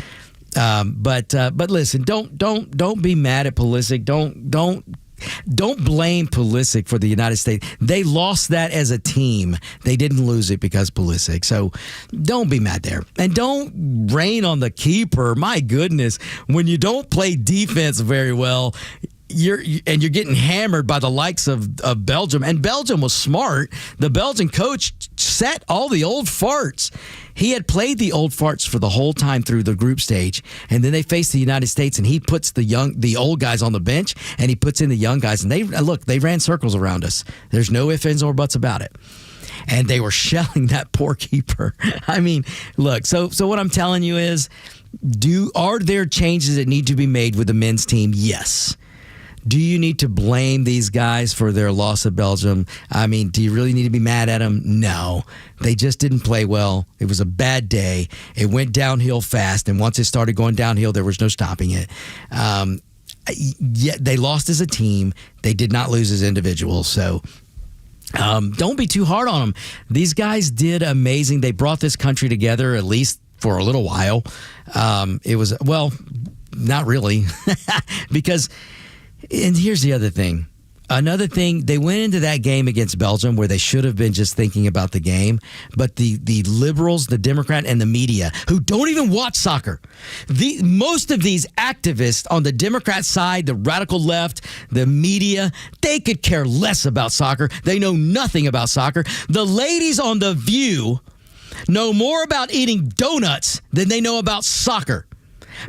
But listen, don't be mad at Pulisic. Don't blame Pulisic for the United States. They lost that as a team. They didn't lose it because Pulisic. So don't be mad there. And don't rain on the keeper. My goodness, when you don't play defense very well, you're getting hammered by the likes of Belgium. And Belgium was smart. The Belgian coach set all the old farts. He had played the old farts for the whole time through the group stage, and then they faced the United States, and he puts the old guys on the bench, and he puts in the young guys, and they ran circles around us. There's no ifs, ands, or buts about it. And they were shelling that poor keeper. I mean, look, so what I'm telling you is, are there changes that need to be made with the men's team? Yes. Do you need to blame these guys for their loss of Belgium? I mean, do you really need to be mad at them? No. They just didn't play well. It was a bad day. It went downhill fast, and once it started going downhill, there was no stopping it. Yet they lost as a team. They did not lose as individuals. So don't be too hard on them. These guys did amazing. They brought this country together, at least for a little while. It was, well, not really, because... And here's the other thing. Another thing, they went into that game against Belgium where they should have been just thinking about the game. But the liberals, the Democrat, and the media, who don't even watch soccer, most of these activists on the Democrat side, the radical left, the media, they could care less about soccer. They know nothing about soccer. The ladies on The View know more about eating donuts than they know about soccer.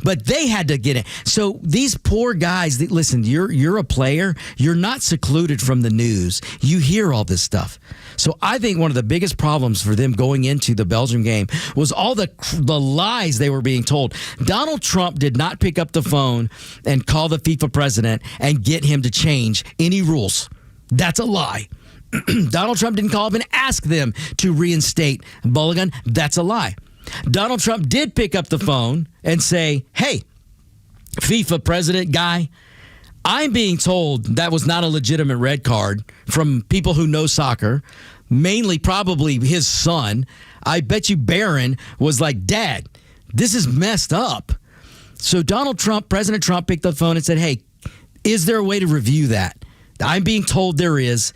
But they had to get it. So these poor guys, listen, you're a player. You're not secluded from the news. You hear all this stuff. So I think one of the biggest problems for them going into the Belgium game was all the lies they were being told. Donald Trump did not pick up the phone and call the FIFA president and get him to change any rules. That's a lie. Donald Trump didn't call up and ask them to reinstate Mulligan. That's a lie. Donald Trump did pick up the phone and say, hey, FIFA president guy, I'm being told that was not a legitimate red card from people who know soccer, mainly probably his son. I bet you Barron was like, Dad, this is messed up. So President Trump picked up the phone and said, hey, is there a way to review that? I'm being told there is.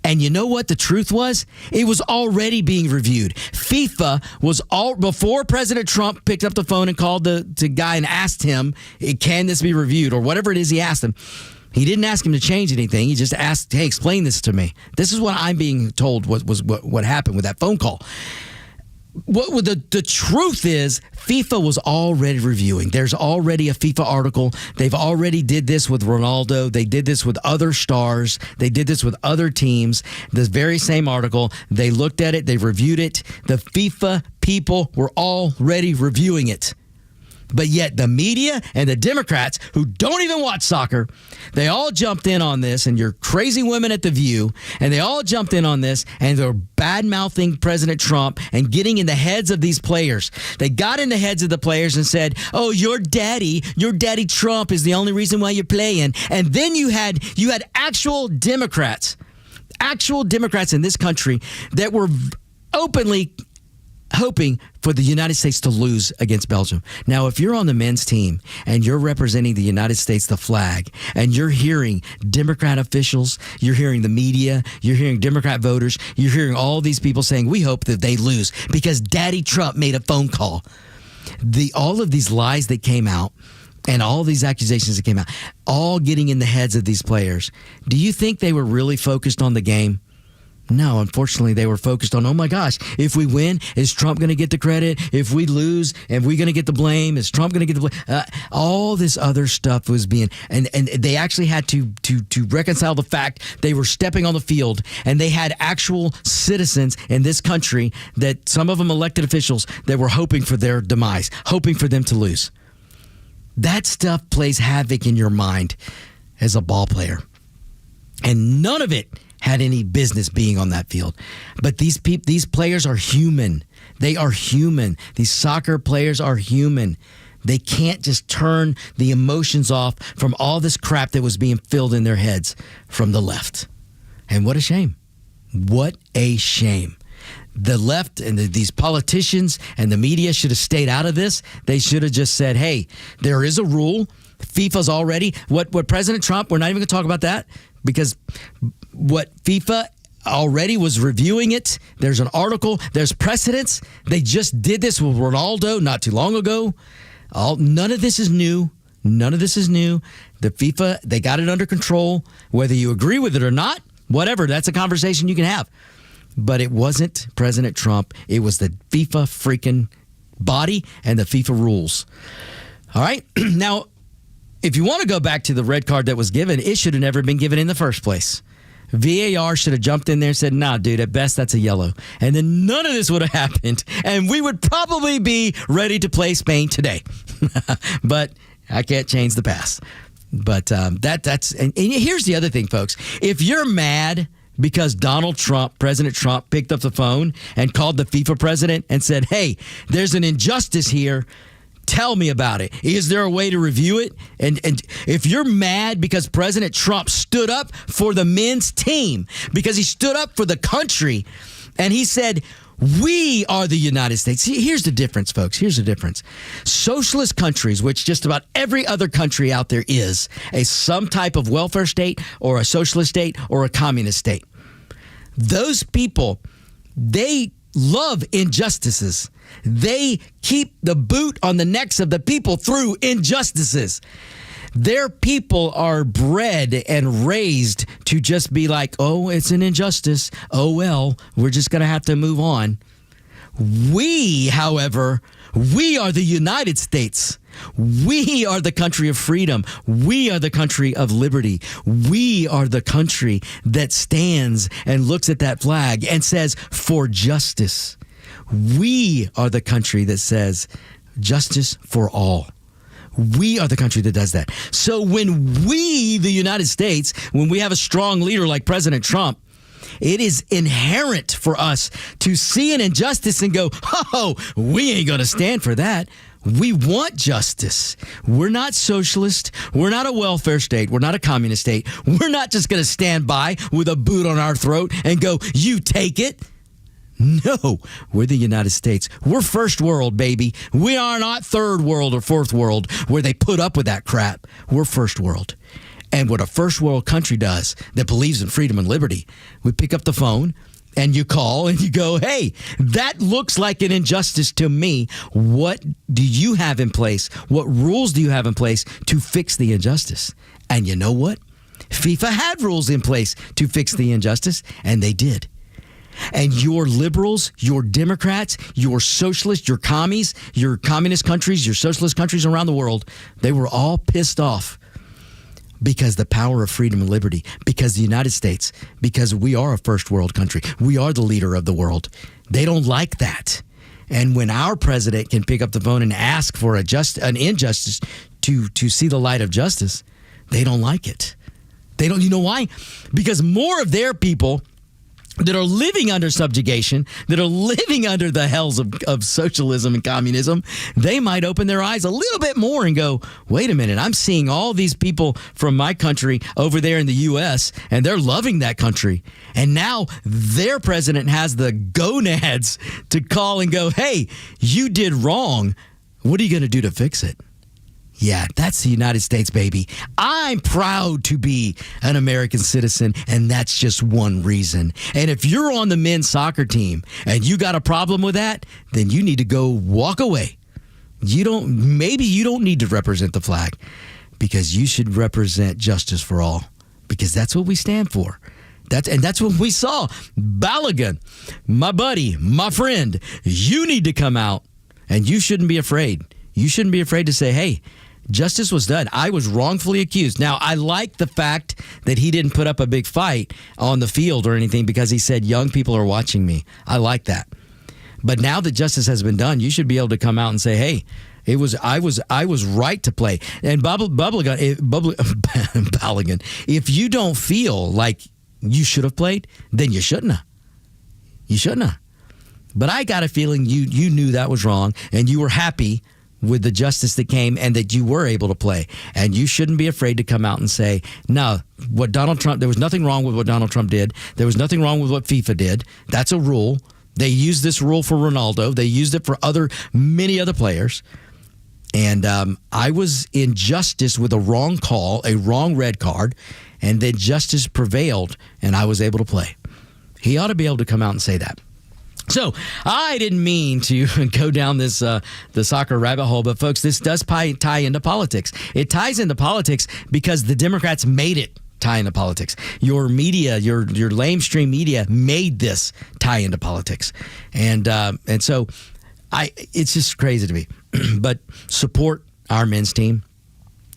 And you know what the truth was? It was already being reviewed. FIFA was before President Trump picked up the phone and called the guy and asked him, can this be reviewed? Or whatever it is he asked him. He didn't ask him to change anything. He just asked, hey, explain this to me. This is what I'm being told what happened with that phone call. The truth is, FIFA was already reviewing. There's already a FIFA article. They've already did this with Ronaldo. They did this with other stars. They did this with other teams. The very same article. They looked at it. They reviewed it. The FIFA people were already reviewing it. But yet the media and the Democrats, who don't even watch soccer, they all jumped in on this, and your crazy women at The View, and they all jumped in on this, and they're bad-mouthing President Trump and getting in the heads of these players. They got in the heads of the players and said, oh, your daddy Trump is the only reason why you're playing. And then you had actual Democrats in this country that were openly hoping for the United States to lose against Belgium. Now, if you're on the men's team and you're representing the United States, the flag, and you're hearing Democrat officials, you're hearing the media, you're hearing Democrat voters, you're hearing all these people saying, we hope that they lose because Daddy Trump made a phone call. All of these lies that came out and all these accusations that came out, all getting in the heads of these players. Do you think they were really focused on the game? No, unfortunately, they were focused on, oh my gosh, if we win, is Trump going to get the credit? If we lose, are we going to get the blame? Is Trump going to get the blame? All this other stuff was being, and they actually had to reconcile the fact they were stepping on the field, and they had actual citizens in this country, that some of them elected officials, that were hoping for their demise, hoping for them to lose. That stuff plays havoc in your mind as a ball player. And none of it had any business being on that field. But these players are human. They are human. These soccer players are human. They can't just turn the emotions off from all this crap that was being filled in their heads from the left. And what a shame. What a shame. The left and these politicians and the media should have stayed out of this. They should have just said, hey, there is a rule. FIFA's already, what President Trump, we're not even going to talk about that because what FIFA already was reviewing it. There's an article. There's precedents. They just did this with Ronaldo not too long ago. None of this is new. None of this is new. The FIFA, they got it under control. Whether you agree with it or not, whatever, that's a conversation you can have. But it wasn't President Trump. It was the FIFA freaking body and the FIFA rules. All right. Now, if you want to go back to the red card that was given, it should have never been given in the first place. VAR should have jumped in there and said, nah, dude, at best, that's a yellow. And then none of this would have happened. And we would probably be ready to play Spain today. But I can't change the past. But that's and here's the other thing, folks. If you're mad because President Trump, picked up the phone and called the FIFA president and said, hey, there's an injustice here. Tell me about it. Is there a way to review it? And if you're mad because President Trump stood up for the men's team, because he stood up for the country, and he said, we are the United States. See, here's the difference, folks. Here's the difference. Socialist countries, which just about every other country out there is, some type of welfare state or a socialist state or a communist state. Those people, they love injustices. They keep the boot on the necks of the people through injustices. Their people are bred and raised to just be like, oh, it's an injustice. Oh, well, we're just going to have to move on. We, however, we are the United States. We are the country of freedom. We are the country of liberty. We are the country that stands and looks at that flag and says, for justice. We are the country that says justice for all. We are the country that does that. So when we, the United States, when we have a strong leader like President Trump, it is inherent for us to see an injustice and go, oh, we ain't going to stand for that. We want justice. We're not socialist. We're not a welfare state. We're not a communist state. We're not just going to stand by with a boot on our throat and go, you take it. No, we're the United States. We're first world, baby. We are not third world or fourth world where they put up with that crap. We're first world. And what a first world country does that believes in freedom and liberty, we pick up the phone and you call and you go, hey, that looks like an injustice to me. What do you have in place? What rules do you have in place to fix the injustice? And you know what? FIFA had rules in place to fix the injustice, and they did. And your liberals, your Democrats, your socialists, your commies, your communist countries, your socialist countries around the world, they were all pissed off because the power of freedom and liberty, because the United States, because we are a first world country. We are the leader of the world. They don't like that. And when our president can pick up the phone and ask for an injustice to see the light of justice, they don't like it. They don't. You know why? Because more of their people that are living under subjugation, that are living under the hells of socialism and communism, they might open their eyes a little bit more and go, wait a minute, I'm seeing all these people from my country over there in the U.S., and they're loving that country. And now their president has the gonads to call and go, hey, you did wrong. What are you going to do to fix it? Yeah, that's the United States, baby. I'm proud to be an American citizen, and that's just one reason. And if you're on the men's soccer team and you got a problem with that, then you need to go walk away. Maybe you don't need to represent the flag, because you should represent justice for all, because that's what we stand for. That's what we saw. Balogun, my buddy, my friend, you need to come out, and you shouldn't be afraid. You shouldn't be afraid to say, hey, justice was done. I was wrongfully accused. Now, I like the fact that he didn't put up a big fight on the field or anything, because he said, young people are watching me. I like that. But now that justice has been done, you should be able to come out and say, hey, I was right to play. And Balogun, if you don't feel like you should have played, then you shouldn't have. You shouldn't have. But I got a feeling you knew that was wrong, and you were happy with the justice that came and that you were able to play. And you shouldn't be afraid to come out and say, no, what Donald Trump, there was nothing wrong with what Donald Trump did. There was nothing wrong with what FIFA did. That's a rule. They used this rule for Ronaldo. They used it for many other players. And I was in justice with a wrong call, a wrong red card, and then justice prevailed, and I was able to play. He ought to be able to come out and say that. So I didn't mean to go down this the soccer rabbit hole, but folks, this does tie into politics. It ties into politics because the Democrats made it tie into politics. Your media, your lamestream media, made this tie into politics, and so it's just crazy to me. But support our men's team.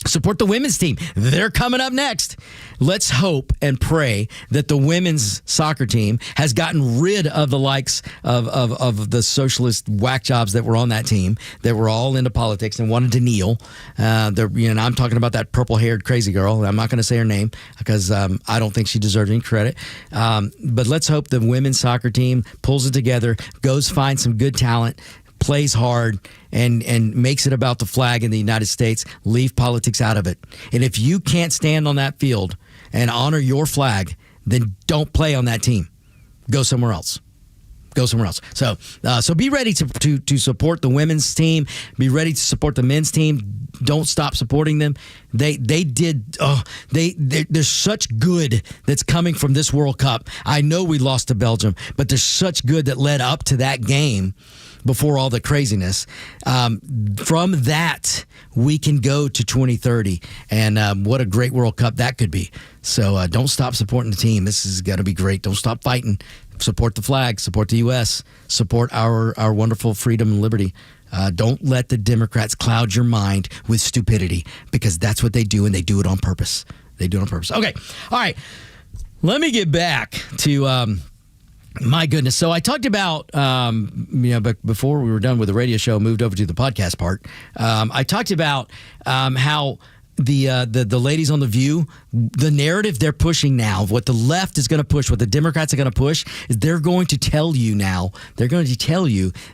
Support the women's team. They're coming up next. Let's hope and pray that the women's soccer team has gotten rid of the likes of the socialist whack jobs that were on that team, that were all into politics and wanted to kneel. I'm talking about that purple-haired crazy girl. I'm not going to say her name because I don't think she deserves any credit. But let's hope the women's soccer team pulls it together, goes find some good talent, plays hard, and makes it about the flag in the United States. Leave politics out of it. And if you can't stand on that field and honor your flag, then don't play on that team. Go somewhere else. Go somewhere else. So be ready to support the women's team. Be ready to support the men's team. Don't stop supporting them. There's such good that's coming from this World Cup. I know we lost to Belgium, but there's such good that led up to that game before all the craziness. From that, we can go to 2030, and what a great World Cup that could be. So don't stop supporting the team. This is going to be great. Don't stop fighting. Support the flag. Support the U.S. Support our wonderful freedom and liberty. Don't let the Democrats cloud your mind with stupidity, because that's what they do, and they do it on purpose. They do it on purpose. Okay. All right. Let me get back to... my goodness. So I talked about, before we were done with the radio show, moved over to the podcast part. I talked about how the ladies on The View, the narrative they're pushing now, what the left is going to push, what the Democrats are going to push, is they're going to tell you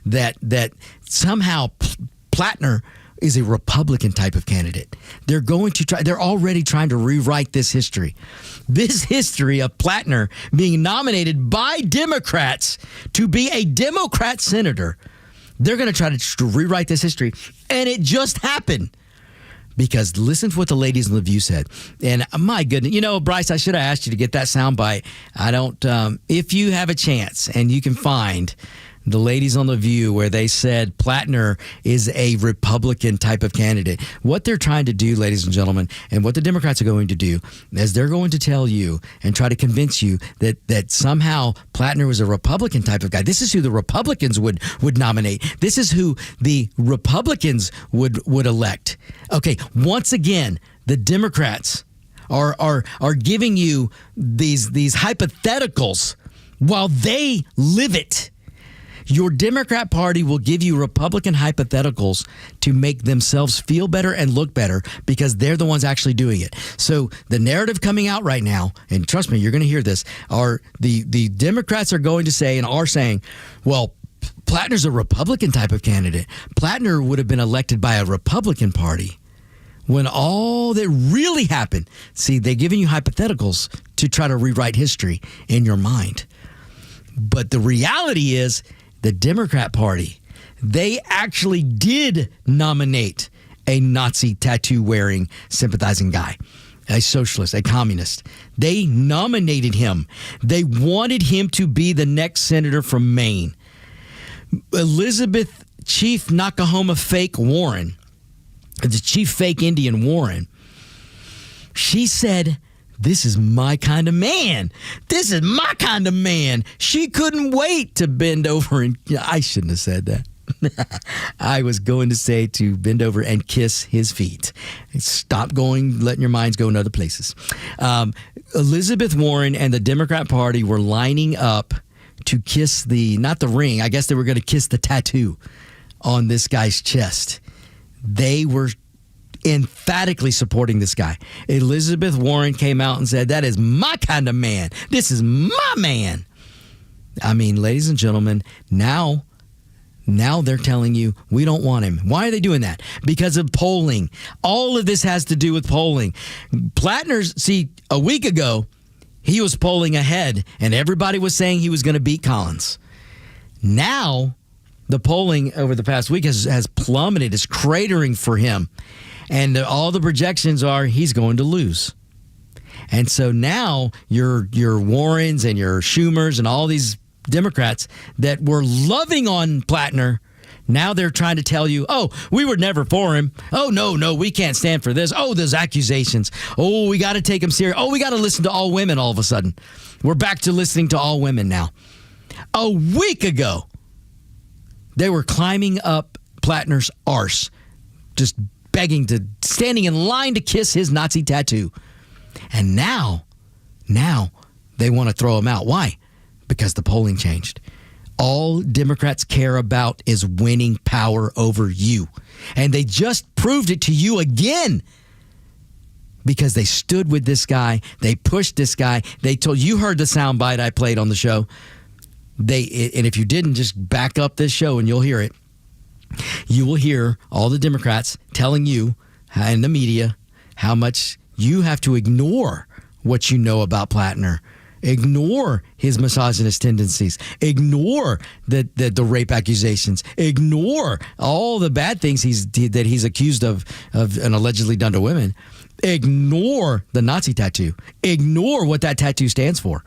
that somehow Plattner is a Republican type of candidate. They're already trying to rewrite this history. This history of Plattner being nominated by Democrats to be a Democrat senator. They're going to try to rewrite this history. And it just happened. Because listen to what the ladies on The View said. And my goodness, Bryce, I should have asked you to get that soundbite. I don't, if you have a chance and you can find the ladies on The View where they said Plattner is a Republican type of candidate. What they're trying to do, ladies and gentlemen, and what the Democrats are going to do is they're going to tell you and try to convince you that somehow Plattner was a Republican type of guy. This is who the Republicans would nominate. This is who the Republicans would elect. Okay, once again, the Democrats are giving you these hypotheticals while they live it. Your Democrat Party will give you Republican hypotheticals to make themselves feel better and look better because they're the ones actually doing it. So the narrative coming out right now, and trust me, you're going to hear this, are the Democrats are going to say and are saying, well, Plattner's a Republican type of candidate. Plattner would have been elected by a Republican Party. When all that really happened, see, they're giving you hypotheticals to try to rewrite history in your mind. But the reality is, the Democrat Party, they actually did nominate a Nazi tattoo-wearing, sympathizing guy, a socialist, a communist. They nominated him. They wanted him to be the next senator from Maine. Elizabeth Chief Nakahoma Fake Warren, the Chief Fake Indian Warren, she said, this is my kind of man. This is my kind of man. She couldn't wait to bend over and... I shouldn't have said that. I was going to say to bend over and kiss his feet. Stop letting your minds go in other places. Elizabeth Warren and the Democrat Party were lining up to kiss not the ring. I guess they were going to kiss the tattoo on this guy's chest. They were emphatically supporting this guy. Elizabeth Warren came out and said, that is my kind of man. This is my man. I mean, ladies and gentlemen, now they're telling you we don't want him. Why are they doing that? Because of polling. All of this has to do with polling. Plattner's, see, a week ago, he was polling ahead, and everybody was saying he was going to beat Collins. Now, the polling over the past week has plummeted. It's cratering for him. And all the projections are he's going to lose. And so now your Warrens and your Schumers and all these Democrats that were loving on Plattner, now they're trying to tell you, oh, we were never for him. Oh, no, we can't stand for this. Oh, those accusations. Oh, we got to take him serious. Oh, we got to listen to all women all of a sudden. We're back to listening to all women now. A week ago, they were climbing up Plattner's arse, just standing in line to kiss his Nazi tattoo. And now they want to throw him out. Why? Because the polling changed. All Democrats care about is winning power over you. And they just proved it to you again. Because they stood with this guy. They pushed this guy. They told you heard the soundbite I played on the show. And if you didn't, just back up this show and you'll hear it. You will hear all the Democrats telling you and the media how much you have to ignore what you know about Plattner. Ignore his misogynist tendencies. Ignore the rape accusations. Ignore all the bad things that he's accused of and allegedly done to women. Ignore the Nazi tattoo. Ignore what that tattoo stands for.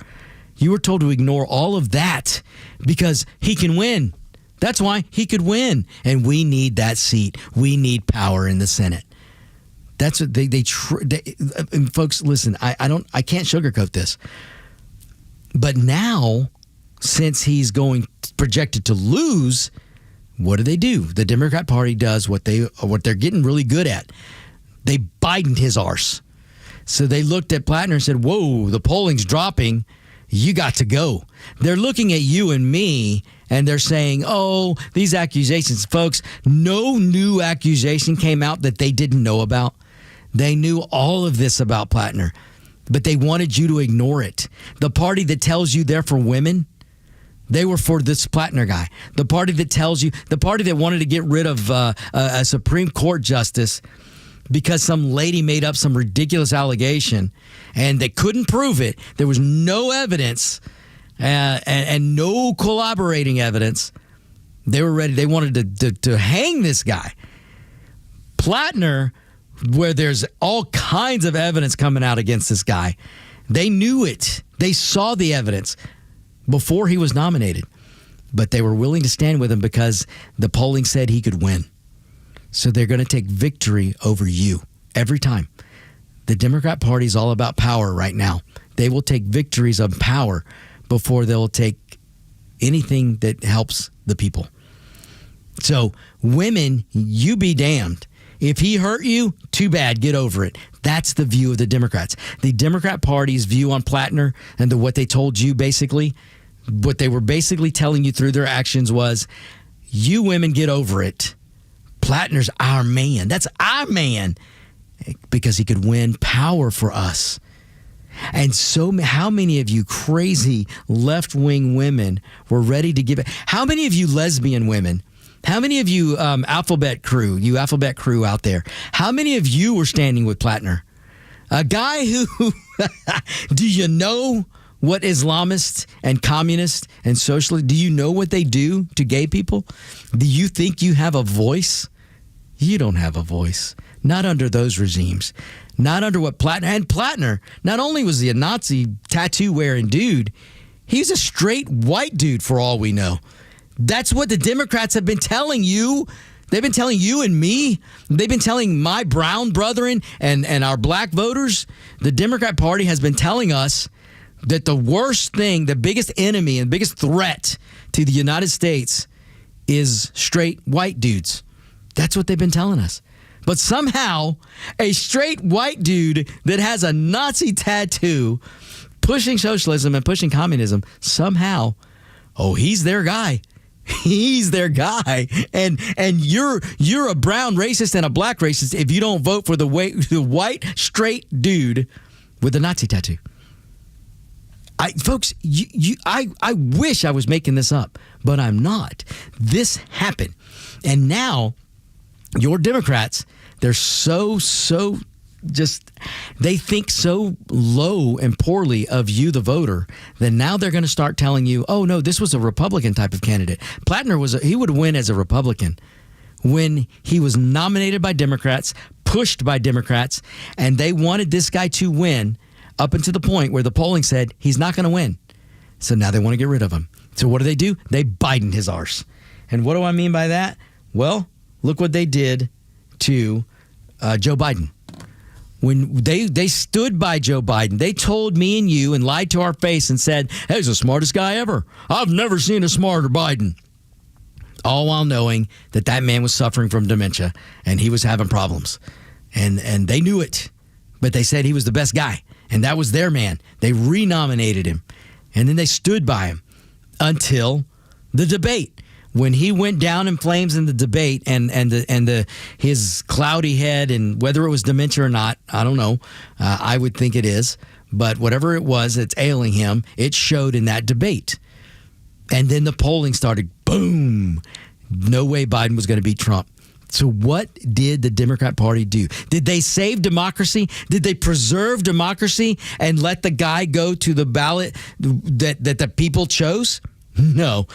You were told to ignore all of that because he can win. That's why he could win. And we need that seat. We need power in the Senate. That's what they and folks, listen, I can't sugarcoat this. But now, since he's projected to lose, what do? The Democrat Party does what they're getting really good at. They Bidened his arse. So they looked at Plattner and said, whoa, the polling's dropping. You got to go. They're looking at you and me, and they're saying, oh, these accusations. Folks, no new accusation came out that they didn't know about. They knew all of this about Plattner, but they wanted you to ignore it. The party that tells you they're for women, they were for this Plattner guy. The party that wanted to get rid of a Supreme Court justice because some lady made up some ridiculous allegation and they couldn't prove it. There was no evidence and no corroborating evidence. They were ready. They wanted to hang this guy. Plattner, where there's all kinds of evidence coming out against this guy, they knew it. They saw the evidence before he was nominated. But they were willing to stand with him because the polling said he could win. So they're going to take victory over you every time. The Democrat Party is all about power right now. They will take victories of power before they'll take anything that helps the people. So women, you be damned. If he hurt you, too bad. Get over it. That's the view of the Democrats. The Democrat Party's view on Plattner and what they told you basically, what they were basically telling you through their actions was, you women get over it. Plattner's our man. That's our man. Because he could win power for us. And so how many of you crazy left-wing women were ready to give it? How many of you lesbian women? How many of you alphabet crew out there, how many of you were standing with Plattner? A guy who, do you know what Islamists and communists and socialists, do you know what they do to gay people? Do you think you have a voice? You don't have a voice. Not under those regimes. Not under what Plattner. And Plattner, not only was he a Nazi tattoo-wearing dude, he's a straight white dude for all we know. That's what the Democrats have been telling you. They've been telling you and me. They've been telling my brown brethren and our black voters. The Democrat Party has been telling us that the worst thing, the biggest enemy and biggest threat to the United States is straight white dudes. That's what they've been telling us. But somehow, a straight white dude that has a Nazi tattoo pushing socialism and pushing communism, somehow, oh, he's their guy. He's their guy, and you're a brown racist and a black racist if you don't vote for the white straight dude with the Nazi tattoo. Folks, I wish I was making this up, but I'm not. This happened, and now your Democrats, they're so just, they think so low and poorly of you, the voter, that now they're going to start telling you, oh, no, this was a Republican type of candidate. Plattner he would win as a Republican when he was nominated by Democrats, pushed by Democrats, and they wanted this guy to win up until the point where the polling said he's not going to win. So now they want to get rid of him. So what do? They Biden his arse. And what do I mean by that? Well, look what they did to Joe Biden. When they stood by Joe Biden, they told me and you and lied to our face and said, hey, he's the smartest guy ever. I've never seen a smarter Biden. All while knowing that man was suffering from dementia and he was having problems. And they knew it. But they said he was the best guy. And that was their man. They renominated him. And then they stood by him until the debate. When he went down in flames in the debate and his cloudy head, and whether it was dementia or not, I don't know. I would think it is. But whatever it was that's ailing him, it showed in that debate. And then the polling started. Boom. No way Biden was going to beat Trump. So what did the Democrat Party do? Did they save democracy? Did they preserve democracy and let the guy go to the ballot that the people chose? No,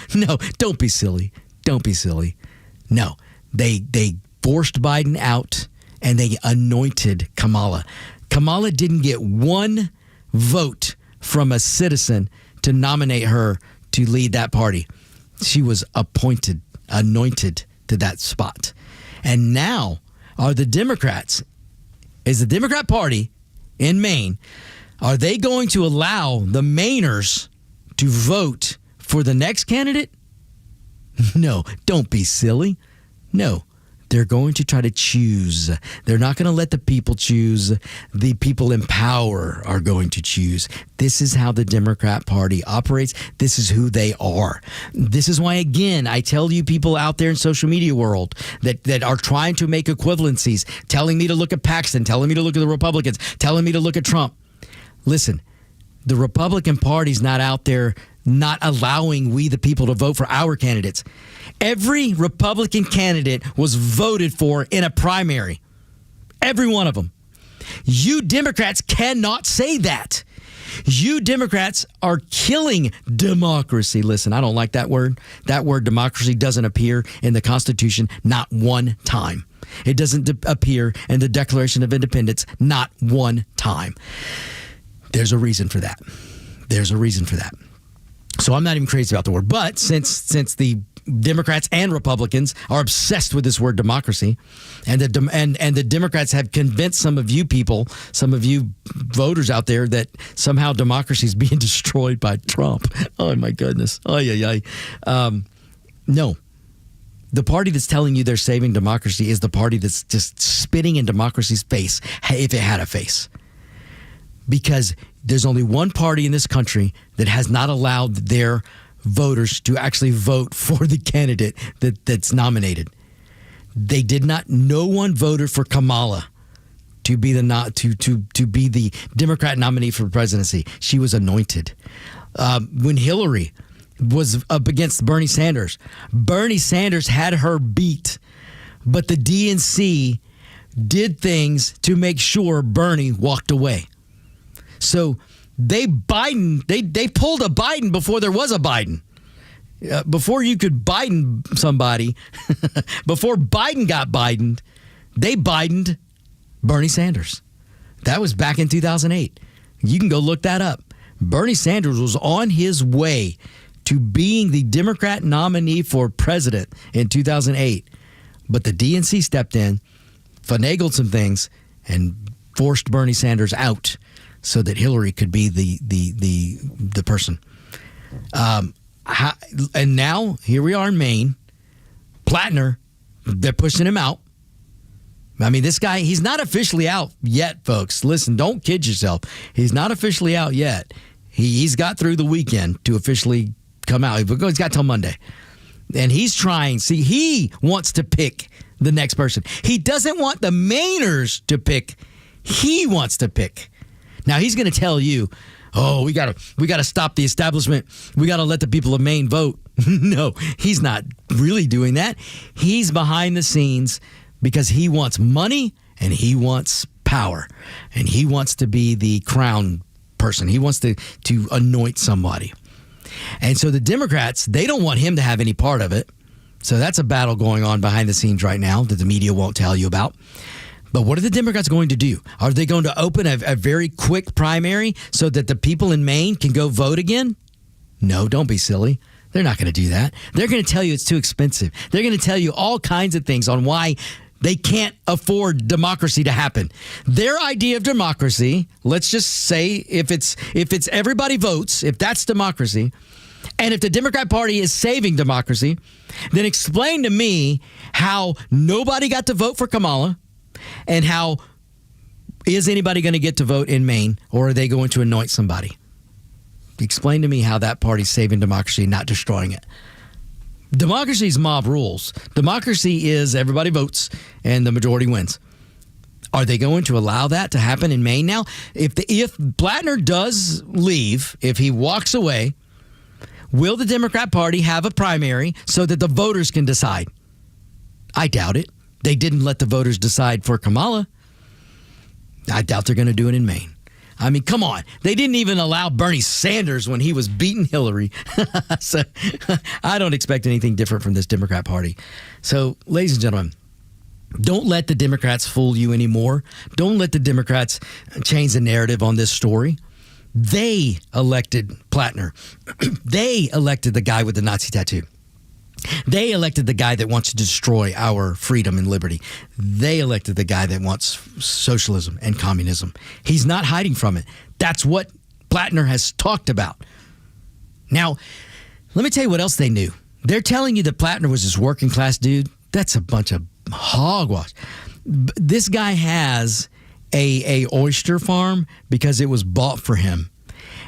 don't be silly. Don't be silly. No, they forced Biden out and they anointed Kamala. Kamala didn't get one vote from a citizen to nominate her to lead that party. She was anointed to that spot. And now is the Democrat Party in Maine, are they going to allow the Mainers to vote for the next candidate? No, don't be silly. No, they're going to try to choose. They're not going to let the people choose. The people in power are going to choose. This is how the Democrat Party operates. This is who they are. This is why, again, I tell you people out there in social media world that are trying to make equivalencies, telling me to look at Paxton, telling me to look at the Republicans, telling me to look at Trump. Listen, the Republican Party's not out there not allowing we the people to vote for our candidates. Every Republican candidate was voted for in a primary. Every one of them. You Democrats cannot say that. You Democrats are killing democracy. Listen, I don't like that word. That word democracy doesn't appear in the Constitution not one time. It doesn't appear in the Declaration of Independence not one time. There's a reason for that. There's a reason for that. So I'm not even crazy about the word. But since the Democrats and Republicans are obsessed with this word democracy, and the Democrats have convinced some of you people, some of you voters out there, that somehow democracy is being destroyed by Trump. Oh, my goodness. Oh, yeah. No. The party that's telling you they're saving democracy is the party that's just spitting in democracy's face, if it had a face. Because there's only one party in this country that has not allowed their voters to actually vote for the candidate that's nominated. They did not. No one voted for Kamala to be to be the Democrat nominee for presidency. She was anointed. When Hillary was up against Bernie Sanders had her beat, but the DNC did things to make sure Bernie walked away. So they pulled a Biden before there was a Biden. Before you could Biden somebody, before Biden got Bidened, they Bidened Bernie Sanders. That was back in 2008. You can go look that up. Bernie Sanders was on his way to being the Democrat nominee for president in 2008. But the DNC stepped in, finagled some things, and forced Bernie Sanders out, so that Hillary could be the person. And now, here we are in Maine. Plattner, they're pushing him out. I mean, this guy, he's not officially out yet, folks. Listen, don't kid yourself. He's not officially out yet. He's got through the weekend to officially come out. He's got till Monday. And he's trying. See, he wants to pick the next person. He doesn't want the Mainers to pick. He wants to pick. Now, he's going to tell you, oh, we got to stop the establishment. We got to let the people of Maine vote. No, he's not really doing that. He's behind the scenes because he wants money and he wants power. And he wants to be the crown person. He wants to anoint somebody. And so the Democrats, they don't want him to have any part of it. So that's a battle going on behind the scenes right now that the media won't tell you about. But what are the Democrats going to do? Are they going to open a very quick primary so that the people in Maine can go vote again? No, don't be silly. They're not going to do that. They're going to tell you it's too expensive. They're going to tell you all kinds of things on why they can't afford democracy to happen. Their idea of democracy, let's just say if it's everybody votes, if that's democracy, and if the Democrat Party is saving democracy, then explain to me how nobody got to vote for Kamala and how is anybody going to get to vote in Maine, or are they going to anoint somebody? Explain to me how that party's saving democracy, not destroying it. Democracy is mob rules. Democracy is everybody votes and the majority wins. Are they going to allow that to happen in Maine now? If Blattner does leave, if he walks away, will the Democrat Party have a primary so that the voters can decide? I doubt it. They didn't let the voters decide for Kamala. I doubt they're going to do it in Maine. I mean, come on. They didn't even allow Bernie Sanders when he was beating Hillary. So I don't expect anything different from this Democrat Party. So, ladies and gentlemen, don't let the Democrats fool you anymore. Don't let the Democrats change the narrative on this story. They elected Blattner. They elected the guy with the Nazi tattoo. They elected the guy that wants to destroy our freedom and liberty. They elected the guy that wants socialism and communism. He's not hiding from it. That's what Blattner has talked about. Now, let me tell you what else they knew. They're telling you that Blattner was this working class dude. That's a bunch of hogwash. This guy has a oyster farm because it was bought for him.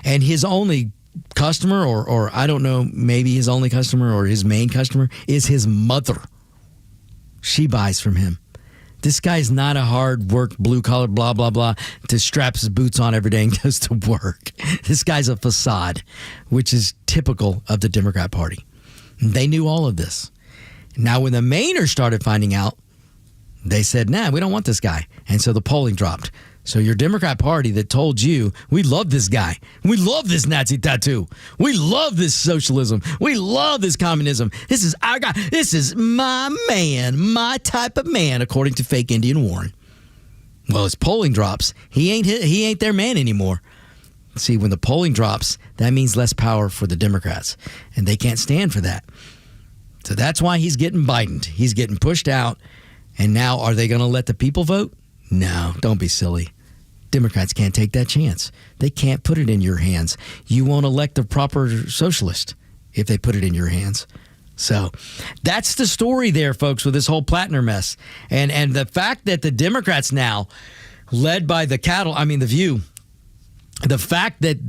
And his only customer, or I don't know, maybe his only customer or his main customer is his mother. She buys from him. This guy's not a hard work, blue collar, blah, blah, blah, to straps his boots on every day and goes to work. This guy's a facade, which is typical of the Democrat Party. They knew all of this. Now, when the Mainers started finding out, they said, nah, we don't want this guy. And so the polling dropped. So your Democrat Party that told you, we love this guy. We love this Nazi tattoo. We love this socialism. We love this communism. This is our guy. This is my man, my type of man, according to fake Indian Warren. Well, as polling drops, he ain't their man anymore. See, when the polling drops, that means less power for the Democrats, and they can't stand for that. So that's why he's getting Bidened. He's getting pushed out, and now are they going to let the people vote? No, don't be silly. Democrats can't take that chance. They can't put it in your hands. You won't elect a proper socialist if they put it in your hands. So that's the story there, folks, with this whole Blattner mess. And the fact that the Democrats now, led by The View, the fact that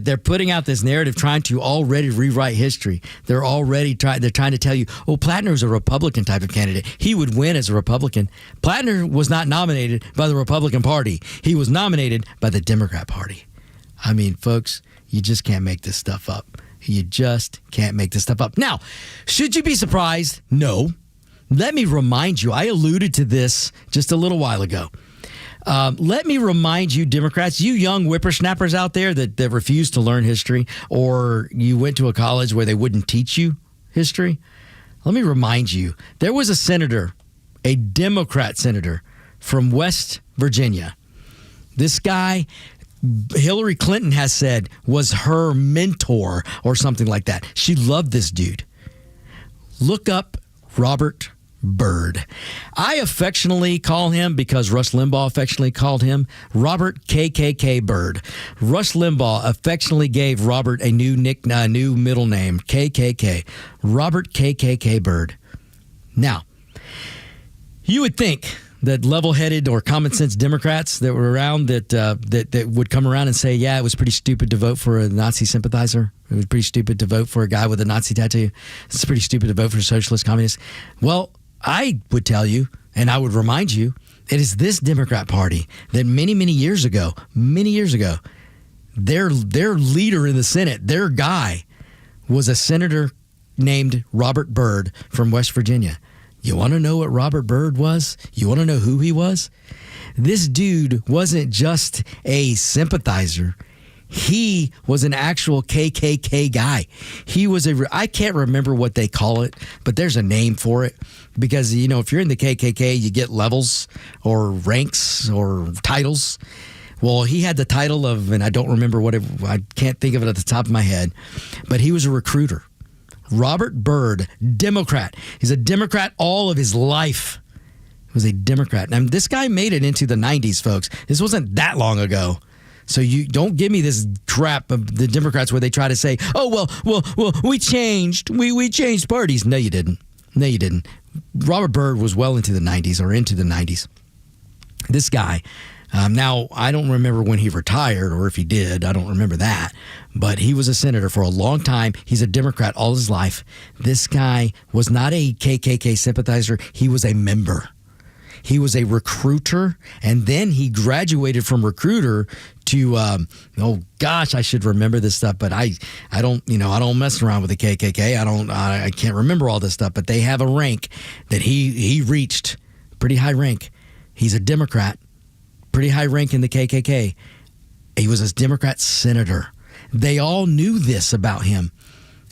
they're putting out this narrative trying to already rewrite history. They're trying to tell you, oh, Blattner is a Republican type of candidate. He would win as a Republican. Blattner was not nominated by the Republican Party. He was nominated by the Democrat Party. I mean, folks, you just can't make this stuff up. You just can't make this stuff up. Now, should you be surprised? No. Let me remind you, I alluded to this just a little while ago. Let me remind you, Democrats, you young whippersnappers out there that refuse to learn history, or you went to a college where they wouldn't teach you history. Let me remind you, there was a senator, a Democrat senator from West Virginia. This guy, Hillary Clinton has said, was her mentor or something like that. She loved this dude. Look up Robert Byrd. I affectionately call him, because Rush Limbaugh affectionately called him, Robert KKK Byrd. Rush Limbaugh affectionately gave Robert a new middle name, KKK. Robert KKK Byrd. Now, you would think that level-headed or common-sense Democrats that were around that would come around and say, yeah, it was pretty stupid to vote for a Nazi sympathizer. It was pretty stupid to vote for a guy with a Nazi tattoo. It's pretty stupid to vote for a socialist communist. Well, I would tell you, and I would remind you, it is this Democrat Party that many years ago, their leader in the Senate, their guy, was a senator named Robert Byrd from West Virginia. You want to know what Robert Byrd was? You want to know who he was? This dude wasn't just a sympathizer. He was an actual KKK guy. He was I can't remember what they call it, but there's a name for it. Because, you know, if you're in the KKK, you get levels or ranks or titles. Well, he had the title of, and I don't remember I can't think of it at the top of my head, but he was a recruiter. Robert Byrd, Democrat. He's a Democrat all of his life. He was a Democrat. Now, this guy made it into the 90s, folks. This wasn't that long ago. So you don't give me this crap of the Democrats where they try to say, oh, well, we changed. We changed parties. No, you didn't. Robert Byrd was well into the 90s or into the 90s. This guy, now, I don't remember when he retired or if he did. I don't remember that. But he was a senator for a long time. He's a Democrat all his life. This guy was not a KKK sympathizer. He was a member. He was a recruiter. And then he graduated from recruiter to, I should remember this stuff. But I don't mess around with the KKK. I can't remember all this stuff. But they have a rank that he reached. Pretty high rank. He's a Democrat. Pretty high rank in the KKK. He was a Democrat senator. They all knew this about him.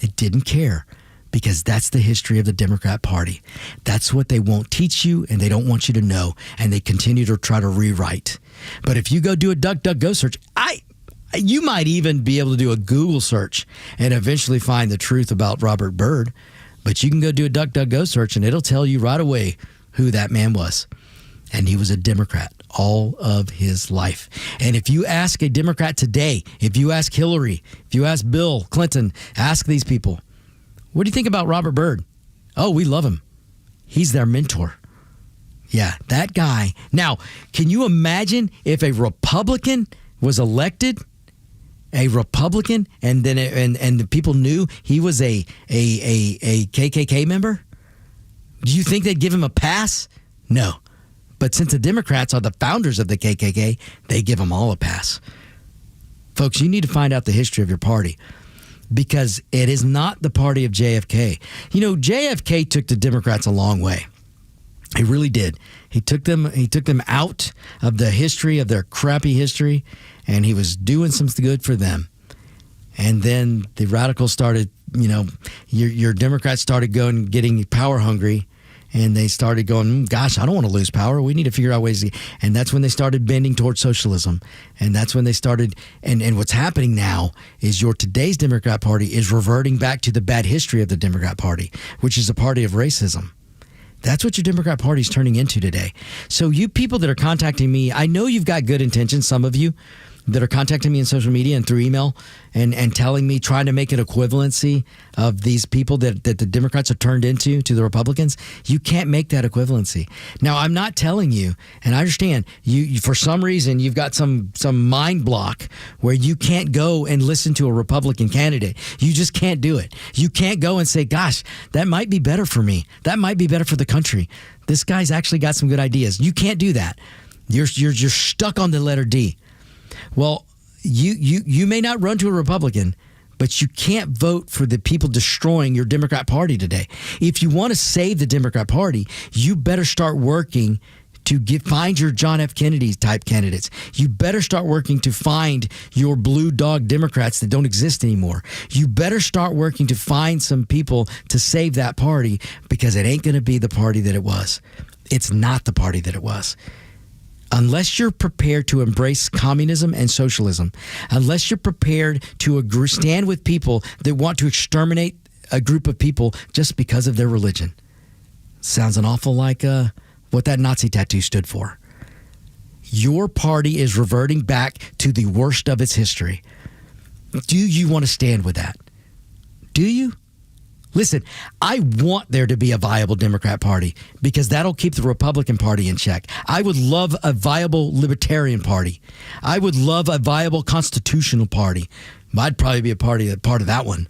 They didn't care because that's the history of the Democrat Party. That's what they won't teach you and they don't want you to know, and they continue to try to rewrite. But if you go do a DuckDuckGo search, you might even be able to do a Google search and eventually find the truth about Robert Byrd. But you can go do a DuckDuckGo search and it'll tell you right away who that man was. And he was a Democrat all of his life. And if you ask a Democrat today, if you ask Hillary, if you ask Bill Clinton, ask these people, what do you think about Robert Byrd? Oh, we love him. He's their mentor. Yeah, that guy. Now, can you imagine if a Republican was elected? A Republican, and then and the people knew he was a KKK member? Do you think they'd give him a pass? No. But since the Democrats are the founders of the KKK, they give them all a pass. Folks, you need to find out the history of your party because it is not the party of JFK. You know, JFK took the Democrats a long way. He really did. He took them out of the history of their crappy history, and he was doing some good for them. And then the radicals started, your Democrats started getting power hungry. And they started going, gosh, I don't want to lose power. We need to figure out ways to. And that's when they started bending towards socialism. And that's when they started. And what's happening now is today's Democrat Party is reverting back to the bad history of the Democrat Party, which is a party of racism. That's what your Democrat Party is turning into today. So you people that are contacting me, I know you've got good intentions, some of you that are contacting me in social media and through email and telling me, trying to make an equivalency of these people that the Democrats are turned into to the Republicans. You can't make that equivalency. Now, I'm not telling you, and I understand, you for some reason, you've got some mind block where you can't go and listen to a Republican candidate. You just can't do it. You can't go and say, gosh, that might be better for me. That might be better for the country. This guy's actually got some good ideas. You can't do that. You're stuck on the letter D. Well, you may not run to a Republican, but you can't vote for the people destroying your Democrat Party today. If you want to save the Democrat Party, you better start working to find your John F. Kennedy type candidates. You better start working to find your blue dog Democrats that don't exist anymore. You better start working to find some people to save that party because it ain't going to be the party that it was. It's not the party that it was. Unless you're prepared to embrace communism and socialism, unless you're prepared to stand with people that want to exterminate a group of people just because of their religion. Sounds an awful like what that Nazi tattoo stood for. Your party is reverting back to the worst of its history. Do you want to stand with that? Do you? Listen, I want there to be a viable Democrat Party because that'll keep the Republican Party in check. I would love a viable Libertarian Party. I would love a viable Constitutional Party. I'd probably be a part of that one.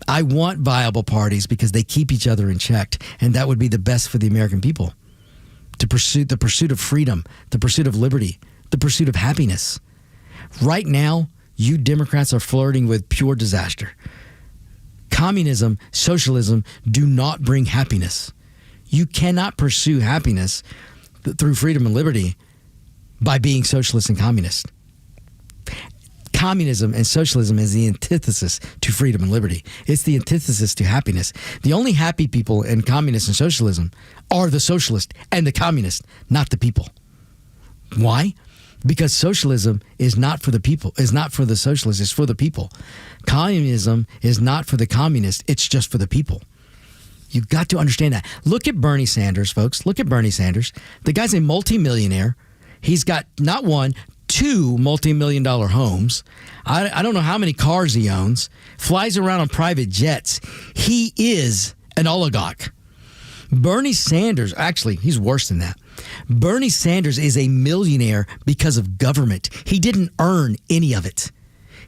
I want viable parties because they keep each other in check, and that would be the best for the American people. To pursue the pursuit of freedom, the pursuit of liberty, the pursuit of happiness. Right now, you Democrats are flirting with pure disaster. Communism, socialism do not bring happiness. You cannot pursue happiness through freedom and liberty by being socialist and communist. Communism and socialism is the antithesis to freedom and liberty. It's the antithesis to happiness. The only happy people in communism and socialism are the socialists and the communists, not the people. Why? Because socialism is not for the people, is not for the socialists, it's for the people. Communism is not for the communists, it's just for the people. You've got to understand that. Look at Bernie Sanders, folks. Look at Bernie Sanders. The guy's a multimillionaire. He's got not one, two multi-million-dollar homes. I don't know how many cars he owns. Flies around on private jets. He is an oligarch. Bernie Sanders, actually, he's worse than that. Bernie Sanders is a millionaire because of government. He didn't earn any of it.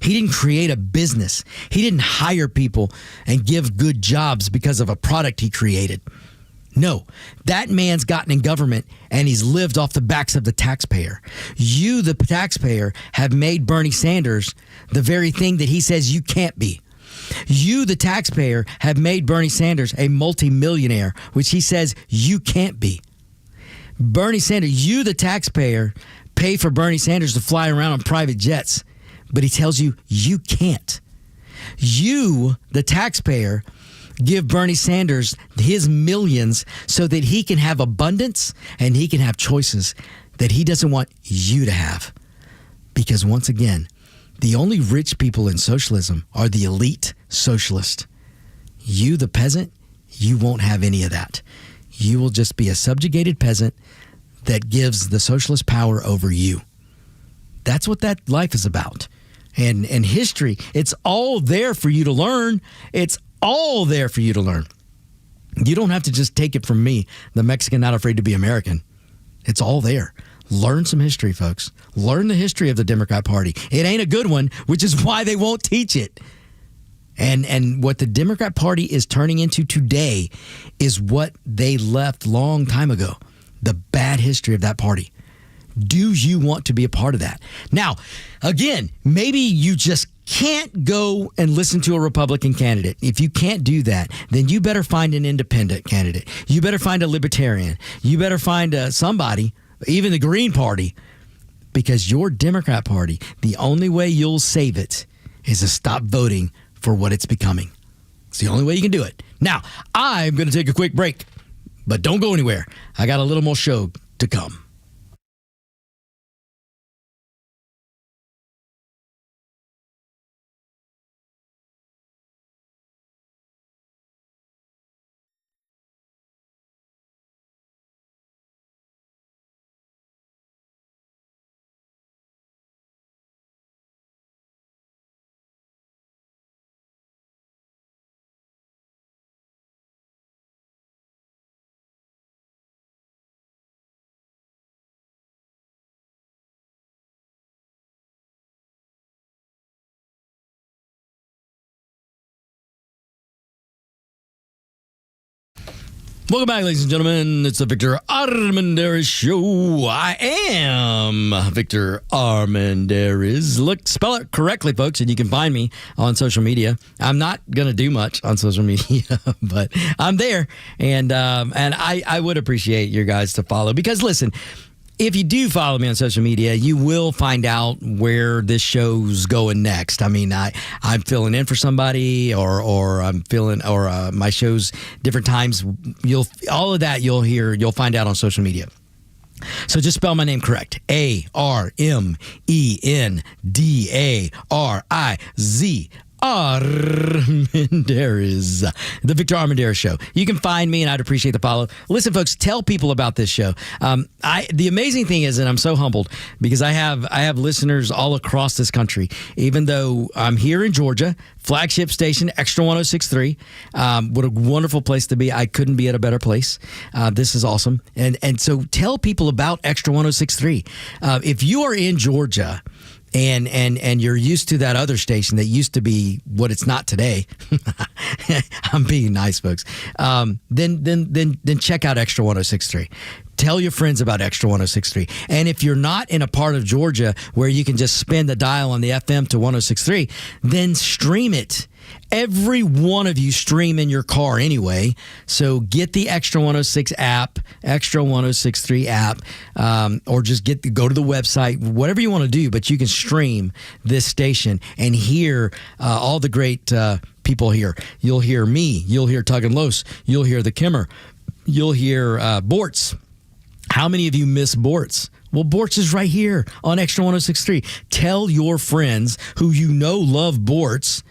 He didn't create a business. He didn't hire people and give good jobs because of a product he created. No, that man's gotten in government and he's lived off the backs of the taxpayer. You, the taxpayer, have made Bernie Sanders the very thing that he says you can't be. You, the taxpayer, have made Bernie Sanders a multimillionaire, which he says you can't be. Bernie Sanders, you, the taxpayer, pay for Bernie Sanders to fly around on private jets, but he tells you you can't. You, the taxpayer, give Bernie Sanders his millions so that he can have abundance and he can have choices that he doesn't want you to have. Because once again, the only rich people in socialism are the elite socialist. You, the peasant, you won't have any of that. You will just be a subjugated peasant that gives the socialist power over you. That's what that life is about. And history, it's all there for you to learn. It's all there for you to learn. You don't have to just take it from me, the Mexican not afraid to be American. It's all there. Learn some history, folks. Learn the history of the Democrat Party. It ain't a good one, which is why they won't teach it. And what the Democrat Party is turning into today is what they left long time ago, the bad history of that party. Do you want to be a part of that? Now, again, maybe you just can't go and listen to a Republican candidate. If you can't do that, then you better find an independent candidate. You better find a libertarian. You better find somebody, even the Green Party, because your Democrat Party, the only way you'll save it is to stop voting for what it's becoming. It's the only way you can do it. Now, I'm going to take a quick break, but don't go anywhere. I got a little more show to come. Welcome back, ladies and gentlemen. It's the Victor Armendariz Show. I am Victor Armendariz. Look, spell it correctly, folks, and you can find me on social media. I'm not going to do much on social media, but I'm there, and I would appreciate your guys to follow because, listen, if you do follow me on social media, you will find out where this show's going next. I mean, I'm filling in for somebody, or I'm filling, or my shows different times. All of that you'll find out on social media. So just spell my name correct: Armendariz. Armendariz, the Victor Armendariz Show. You can find me, and I'd appreciate the follow. Listen, folks, tell people about this show. The amazing thing is, and I'm so humbled because I have listeners all across this country. Even though I'm here in Georgia, flagship station Extra 106.3. What a wonderful place to be. I couldn't be at a better place. This is awesome, and so tell people about Extra 106.3. If you are in Georgia. And you're used to that other station that used to be what it's not today. I'm being nice, folks. Then check out Extra 106.3. Tell your friends about Extra 106.3. And if you're not in a part of Georgia where you can just spin the dial on the FM to 106.3, then stream it. Every one of you stream in your car anyway. So get the Extra 106 app, Extra 106.3 app, or just go to the website, whatever you want to do, but you can stream this station and hear all the great people here. You'll hear me. You'll hear Tug and Los. You'll hear the Kimmer. You'll hear Bortz. How many of you miss Bortz? Well, Bortz is right here on Extra 106.3. Tell your friends who you know love Bortz.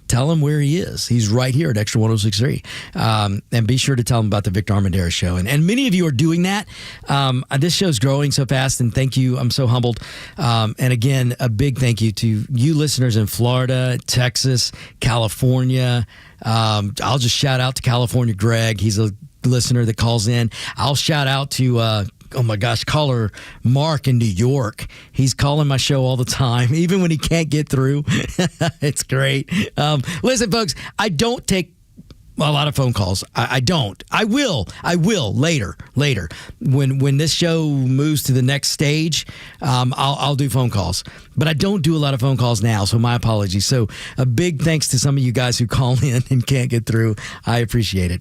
Tell him where he is. He's right here at Extra 106.3. And be sure to tell him about the Victor Armendariz Show. And many of you are doing that. This show's growing so fast, and thank you. I'm so humbled. And again, a big thank you to you listeners in Florida, Texas, California. I'll just shout out to California Greg. He's a listener that calls in. I'll shout out to caller Mark in New York. He's calling my show all the time, even when he can't get through. It's great. Listen, folks, I don't take a lot of phone calls. I don't. I will later. When this show moves to the next stage, I'll do phone calls. But I don't do a lot of phone calls now, so my apologies. So a big thanks to some of you guys who call in and can't get through. I appreciate it.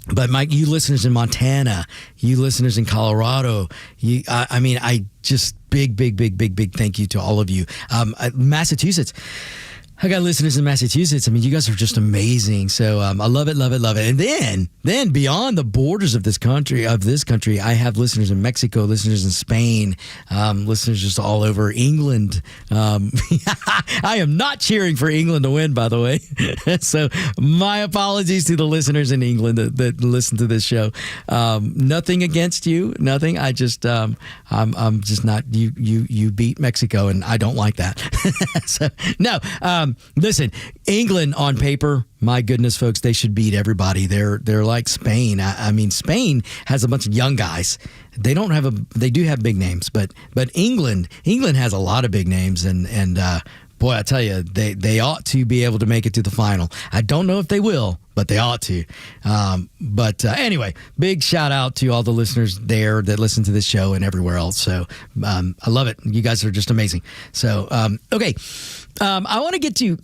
But Mike, you listeners in Montana, you listeners in Colorado, I just big thank you to all of you. Massachusetts. I got listeners in Massachusetts. I mean, you guys are just amazing. So I love it. And then beyond the borders of this country, I have listeners in Mexico, listeners in Spain, listeners just all over England. I am not cheering for England to win, by the way. So my apologies to the listeners in England that listen to this show. Nothing against you, nothing. I just I'm just not you beat Mexico, and I don't like that. So no. Listen, England on paper, my goodness, folks, they should beat everybody. They're like Spain. I mean, Spain has a bunch of young guys. They do have big names, but England has a lot of big names, and boy, I tell you, they ought to be able to make it to the final. I don't know if they will, but they ought to. But anyway, big shout out to all the listeners there that listen to this show and everywhere else. So I love it. You guys are just amazing. So, okay. I want to get to...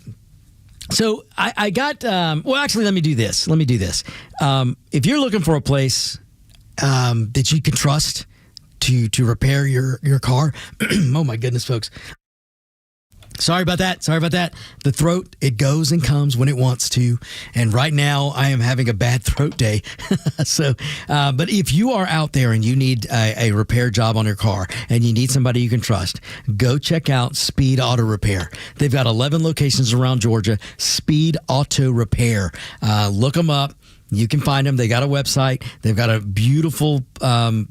So I got... actually, let me do this. If you're looking for a place that you can trust to repair your car... Oh, my goodness, folks. Sorry about that. The throat, it goes and comes when it wants to. And right now, I am having a bad throat day. So, but if you are out there and you need a repair job on your car and you need somebody you can trust, go check out Speed Auto Repair. They've got 11 locations around Georgia. Speed Auto Repair. Look them up. You can find them. They got a website. They've got a beautiful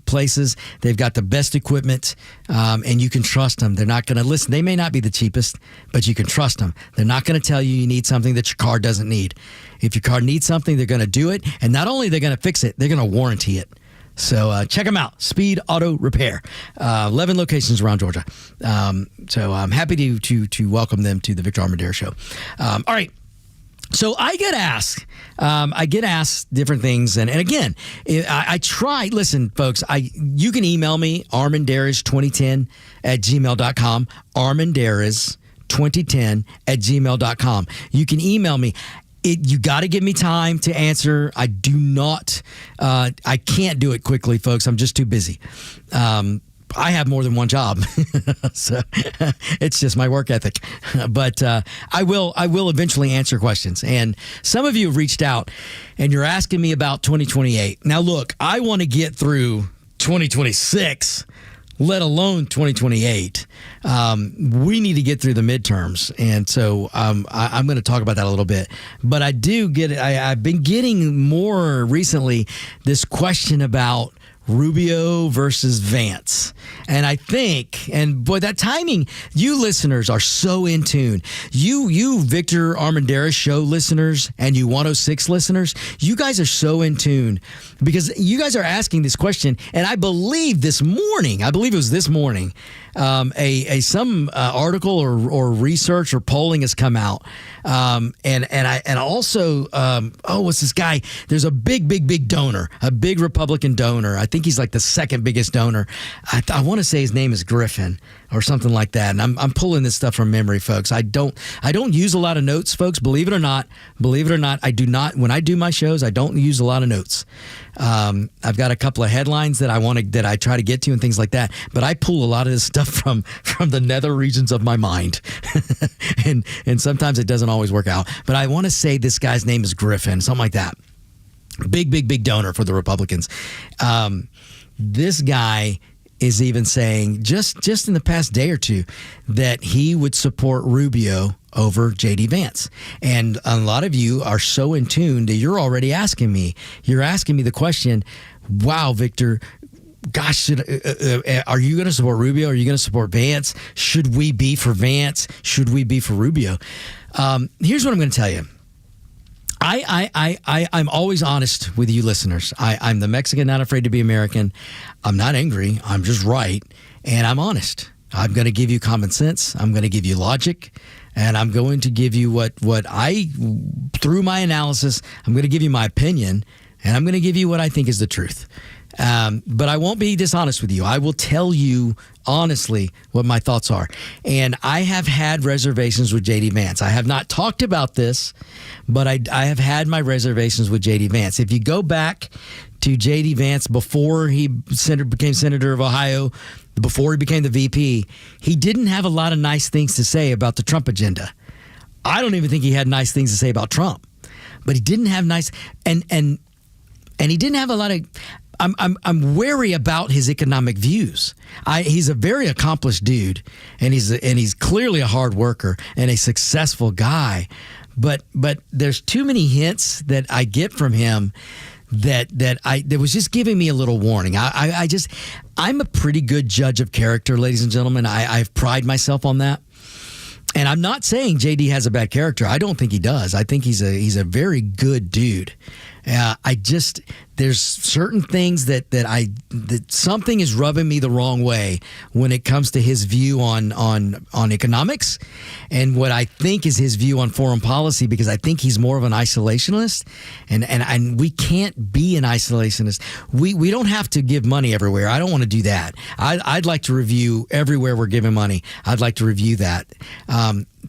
places. They've got the best equipment, and you can trust them. They're not going to listen. They may not be the cheapest, but you can trust them. They're not going to tell you need something that your car doesn't need. If your car needs something, they're going to do it, and not only they're going to fix it, they're going to warranty it. So check them out, Speed Auto Repair. 11 locations around Georgia. So I'm happy to welcome them to the Victor Armendariz Show. All right. So I get asked different things. And again, I try, listen, folks, you can email me, armendariz2010@gmail.com, armendariz2010@gmail.com. You can email me. You got to give me time to answer. I can't do it quickly, folks. I'm just too busy. I have more than one job, so it's just my work ethic. But I will eventually answer questions. And some of you have reached out, and you're asking me about 2028. Now, look, I want to get through 2026. let alone 2028. We need to get through the midterms. And so I'm going to talk about that a little bit. But I do I've been getting more recently this question about Rubio versus Vance. And I think, and boy, that timing, you listeners are so in tune. You Victor Armendariz show listeners and you 106 listeners, you guys are so in tune because you guys are asking this question. And I believe it was this morning, some article or research or polling has come out. And also, what's this guy? There's a big donor, a big Republican donor. I think he's like the second biggest donor. I want to say his name is Griffin or something like that. And I'm pulling this stuff from memory, folks. I don't use a lot of notes, folks. Believe it or not, I do not. When I do my shows, I don't use a lot of notes. I've got a couple of headlines that I try to get to and things like that. But I pull a lot of this stuff from the nether regions of my mind, and sometimes it doesn't always work out. But I want to say this guy's name is Griffin, something like that. Big donor for the Republicans. This guy is even saying just in the past day or two that he would support Rubio over J.D. Vance. And a lot of you are so in tune that you're already asking me. You're asking me the question, wow, Victor, gosh, are you going to support Rubio? Are you going to support Vance? Should we be for Vance? Should we be for Rubio? Here's what I'm going to tell you. I'm always honest with you listeners. I'm the Mexican not afraid to be American. I'm not angry. I'm just right. And I'm honest. I'm going to give you common sense. I'm going to give you logic. And I'm going to give you what through my analysis, I'm going to give you my opinion. And I'm going to give you what I think is the truth. But I won't be dishonest with you. I will tell you honestly what my thoughts are. And I have had reservations with J.D. Vance. I have not talked about this, but I have had my reservations with J.D. Vance. If you go back to J.D. Vance before he became Senator of Ohio, before he became the VP, he didn't have a lot of nice things to say about the Trump agenda. I don't even think he had nice things to say about Trump. But he didn't have nice... And he didn't have a lot of... I'm wary about his economic views. He's a very accomplished dude, and he's clearly a hard worker and a successful guy. But there's too many hints that I get from him that was just giving me a little warning. I'm a pretty good judge of character, ladies and gentlemen. I've pride myself on that. And I'm not saying JD has a bad character. I don't think he does. I think he's a very good dude. There's certain things that something is rubbing me the wrong way when it comes to his view on economics and what I think is his view on foreign policy, because I think he's more of an isolationist, and we can't be an isolationist. We don't have to give money everywhere. I don't want to do that. I'd like to review everywhere we're giving money. I'd like to review that.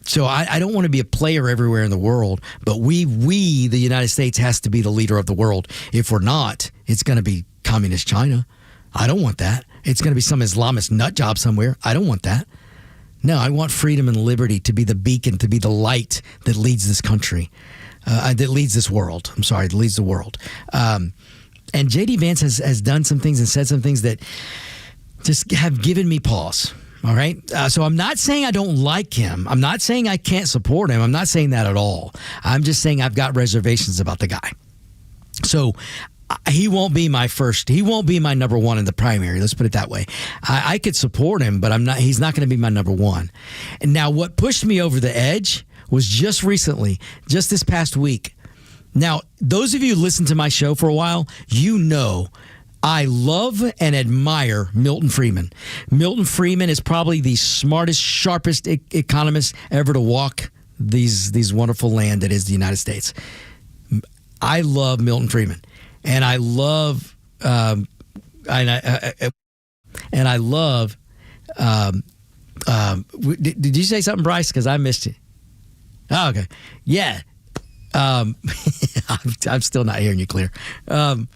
So I don't want to be a player everywhere in the world, but we, the United States, has to be the leader of the world. If we're not, it's going to be communist China. I don't want that. It's going to be some Islamist nut job somewhere. I don't want that. No, I want freedom and liberty to be the beacon, to be the light that leads this country, that leads this world. I'm sorry, that leads the world. And J.D. Vance has done some things and said some things that just have given me pause. All right. So I'm not saying I don't like him. I'm not saying I can't support him. I'm not saying that at all. I'm just saying I've got reservations about the guy. So he won't be my first. He won't be my number one in the primary. Let's put it that way. I could support him, but he's not going to be my number one. And now what pushed me over the edge was just recently, just this past week. Now, those of you who listen to my show for a while, you know I love and admire Milton Friedman. Milton Friedman is probably the smartest, sharpest economist ever to walk these wonderful land that is the United States. I love Milton Friedman, and I love Did you say something, Bryce? Because I missed it. Oh, okay, yeah. I'm still not hearing you clear. And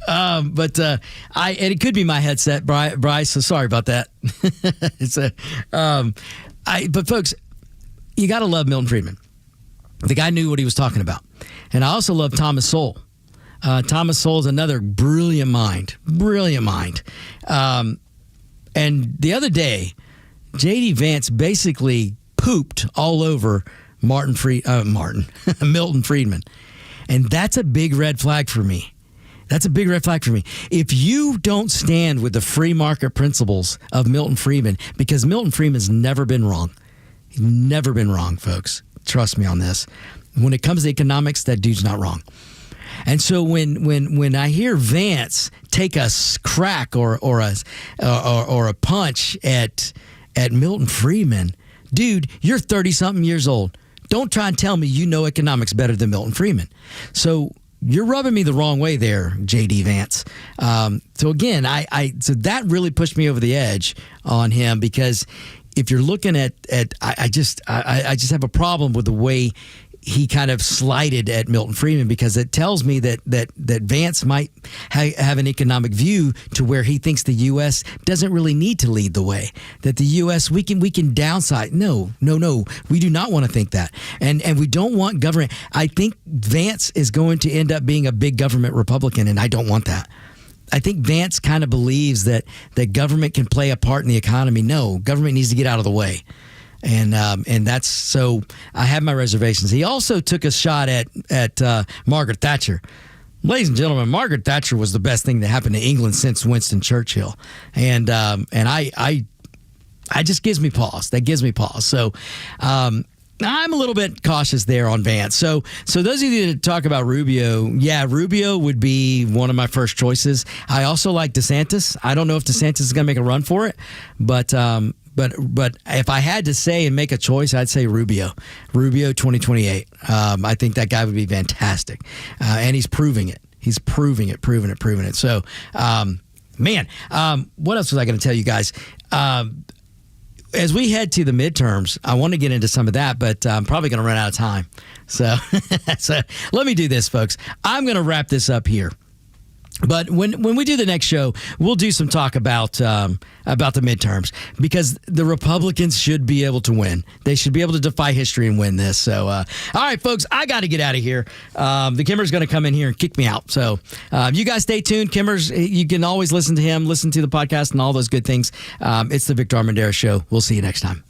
it could be my headset, Bryce. So sorry about that. But folks, you got to love Milton Friedman. The guy knew what he was talking about, and I also love Thomas Sowell. Thomas Sowell is another brilliant mind. And And the other day, J.D. Vance basically pooped all over Milton Friedman. And that's a big red flag for me. That's a big red flag for me. If you don't stand with the free market principles of Milton Friedman, because Milton Friedman's never been wrong. He's never been wrong, folks. Trust me on this. When it comes to economics, that dude's not wrong. And so when I hear Vance take a crack or a punch at Milton Friedman, dude, you're 30-something years old. Don't try and tell me you know economics better than Milton Friedman. So you're rubbing me the wrong way there, J.D. Vance. So again, so that really pushed me over the edge on him, because if you're looking at I just have a problem with the way he kind of slighted at Milton Friedman, because it tells me that Vance might have an economic view to where he thinks the U.S. doesn't really need to lead the way. That the U.S. we can downside. No, we do not want to think that, and we don't want government. I think Vance is going to end up being a big government Republican, and I don't want that. I think Vance kind of believes that government can play a part in the economy. No, government needs to get out of the way. And that's, so I have my reservations. He also took a shot at Margaret Thatcher. Ladies and gentlemen, Margaret Thatcher was the best thing that happened to England since Winston Churchill. And I just gives me pause. That gives me pause. So I'm a little bit cautious there on Vance. So those of you that talk about Rubio, yeah, Rubio would be one of my first choices. I also like DeSantis. I don't know if DeSantis is going to make a run for it, but if I had to say and make a choice, I'd say Rubio 2028. I think that guy would be fantastic, and he's proving it. He's proving it. So, what else was I going to tell you guys? As we head to the midterms, I want to get into some of that, but I'm probably going to run out of time. So let me do this, folks. I'm going to wrap this up here. But when we do the next show, we'll do some talk about the midterms, because the Republicans should be able to win. They should be able to defy history and win this. So, all right, folks, I got to get out of here. The Kimmer's going to come in here and kick me out. So you guys stay tuned. Kimmer's, you can always listen to him, listen to the podcast and all those good things. It's the Victor Armendariz Show. We'll see you next time.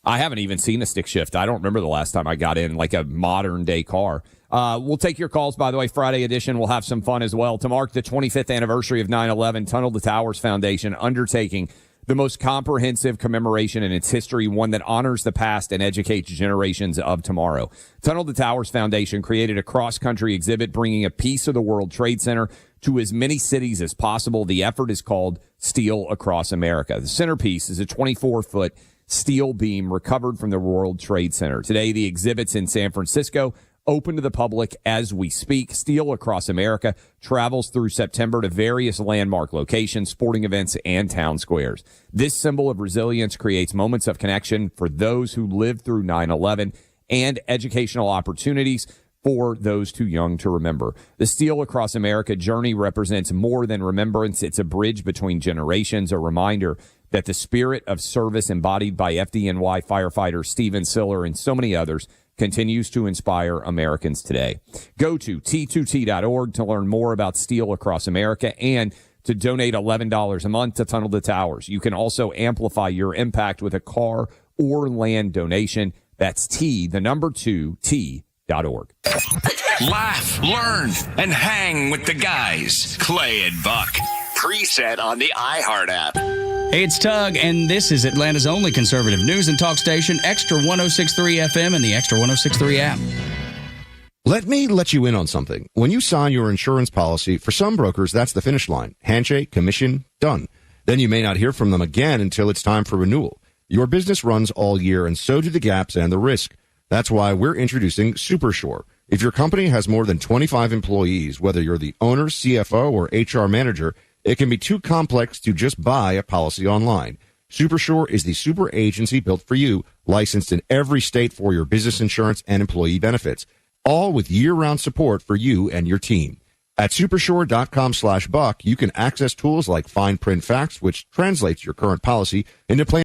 I haven't even seen a stick shift. I don't remember the last time I got in like a modern day car. We'll take your calls, by the way. Friday edition, we'll have some fun as well. To mark the 25th anniversary of 9/11, Tunnel to Towers Foundation undertaking the most comprehensive commemoration in its history, one that honors the past and educates generations of tomorrow. Tunnel to Towers Foundation created a cross-country exhibit bringing a piece of the World Trade Center to as many cities as possible. The effort is called Steel Across America. The centerpiece is a 24-foot steel beam recovered from the World Trade Center. Today, the exhibit's in San Francisco, open to the public as we speak. Steel Across America travels through September to various landmark locations, sporting events, and town squares. This symbol of resilience creates moments of connection for those who lived through 9/11 and educational opportunities for those too young to remember. The Steel Across America journey represents more than remembrance. It's a bridge between generations, a reminder that the spirit of service embodied by FDNY firefighter Steven Siller and so many others continues to inspire Americans today. Go to T2T.org to learn more about Steel Across America and to donate $11 a month to Tunnel to Towers. You can also amplify your impact with a car or land donation. That's T2T.org. Laugh, learn, and hang with the guys. Clay and Buck. Preset on the iHeart app. Hey, it's Tug, and this is Atlanta's only conservative news and talk station, Extra 106.3 FM and the Extra 106.3 app. Let me let you in on something. When you sign your insurance policy, for some brokers, that's the finish line. Handshake, commission, done. Then you may not hear from them again until it's time for renewal. Your business runs all year, and so do the gaps and the risk. That's why we're introducing SuperSure. If your company has more than 25 employees, whether you're the owner, CFO, or HR manager, it can be too complex to just buy a policy online. SuperSure is the super agency built for you, licensed in every state for your business insurance and employee benefits, all with year-round support for you and your team. At supersure.com/buck, you can access tools like fine print facts, which translates your current policy into plain